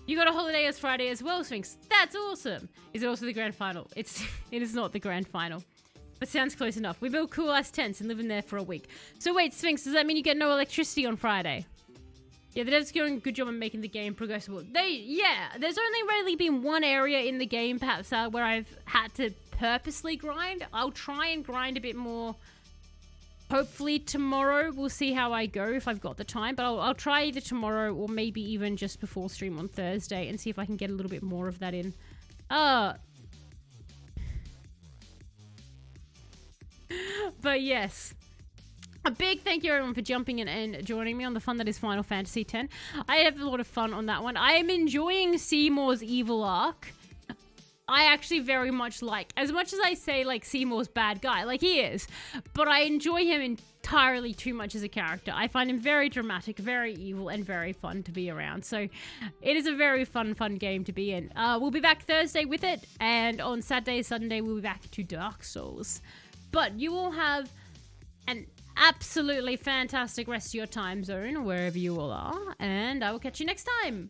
You got a holiday as Friday as well, Sphinx. That's awesome. Is it also the grand final? It is not the grand final. But sounds close enough. We build cool ass tents and live in there for a week. So wait, Sphinx, does that mean you get no electricity on Friday? Yeah, the devs are doing a good job of making the game progressible. There's only really been one area in the game, perhaps, where I've had to purposely grind. I'll try and grind a bit more. Hopefully tomorrow. We'll see how I go if I've got the time. But I'll try either tomorrow or maybe even just before stream on Thursday and see if I can get a little bit more of that in. But yes. A big thank you everyone for jumping in and joining me on the fun that is Final Fantasy X. I have a lot of fun on that one. I am enjoying Seymour's evil arc. I actually very much like, as much as I say like Seymour's bad guy, like he is, but I enjoy him entirely too much as a character. I find him very dramatic, very evil, and very fun to be around. So it is a very fun game to be in. We'll be back Thursday with it, and on Saturday, Sunday, we'll be back to Dark Souls. But you all have an absolutely fantastic rest of your time zone, wherever you all are, and I will catch you next time.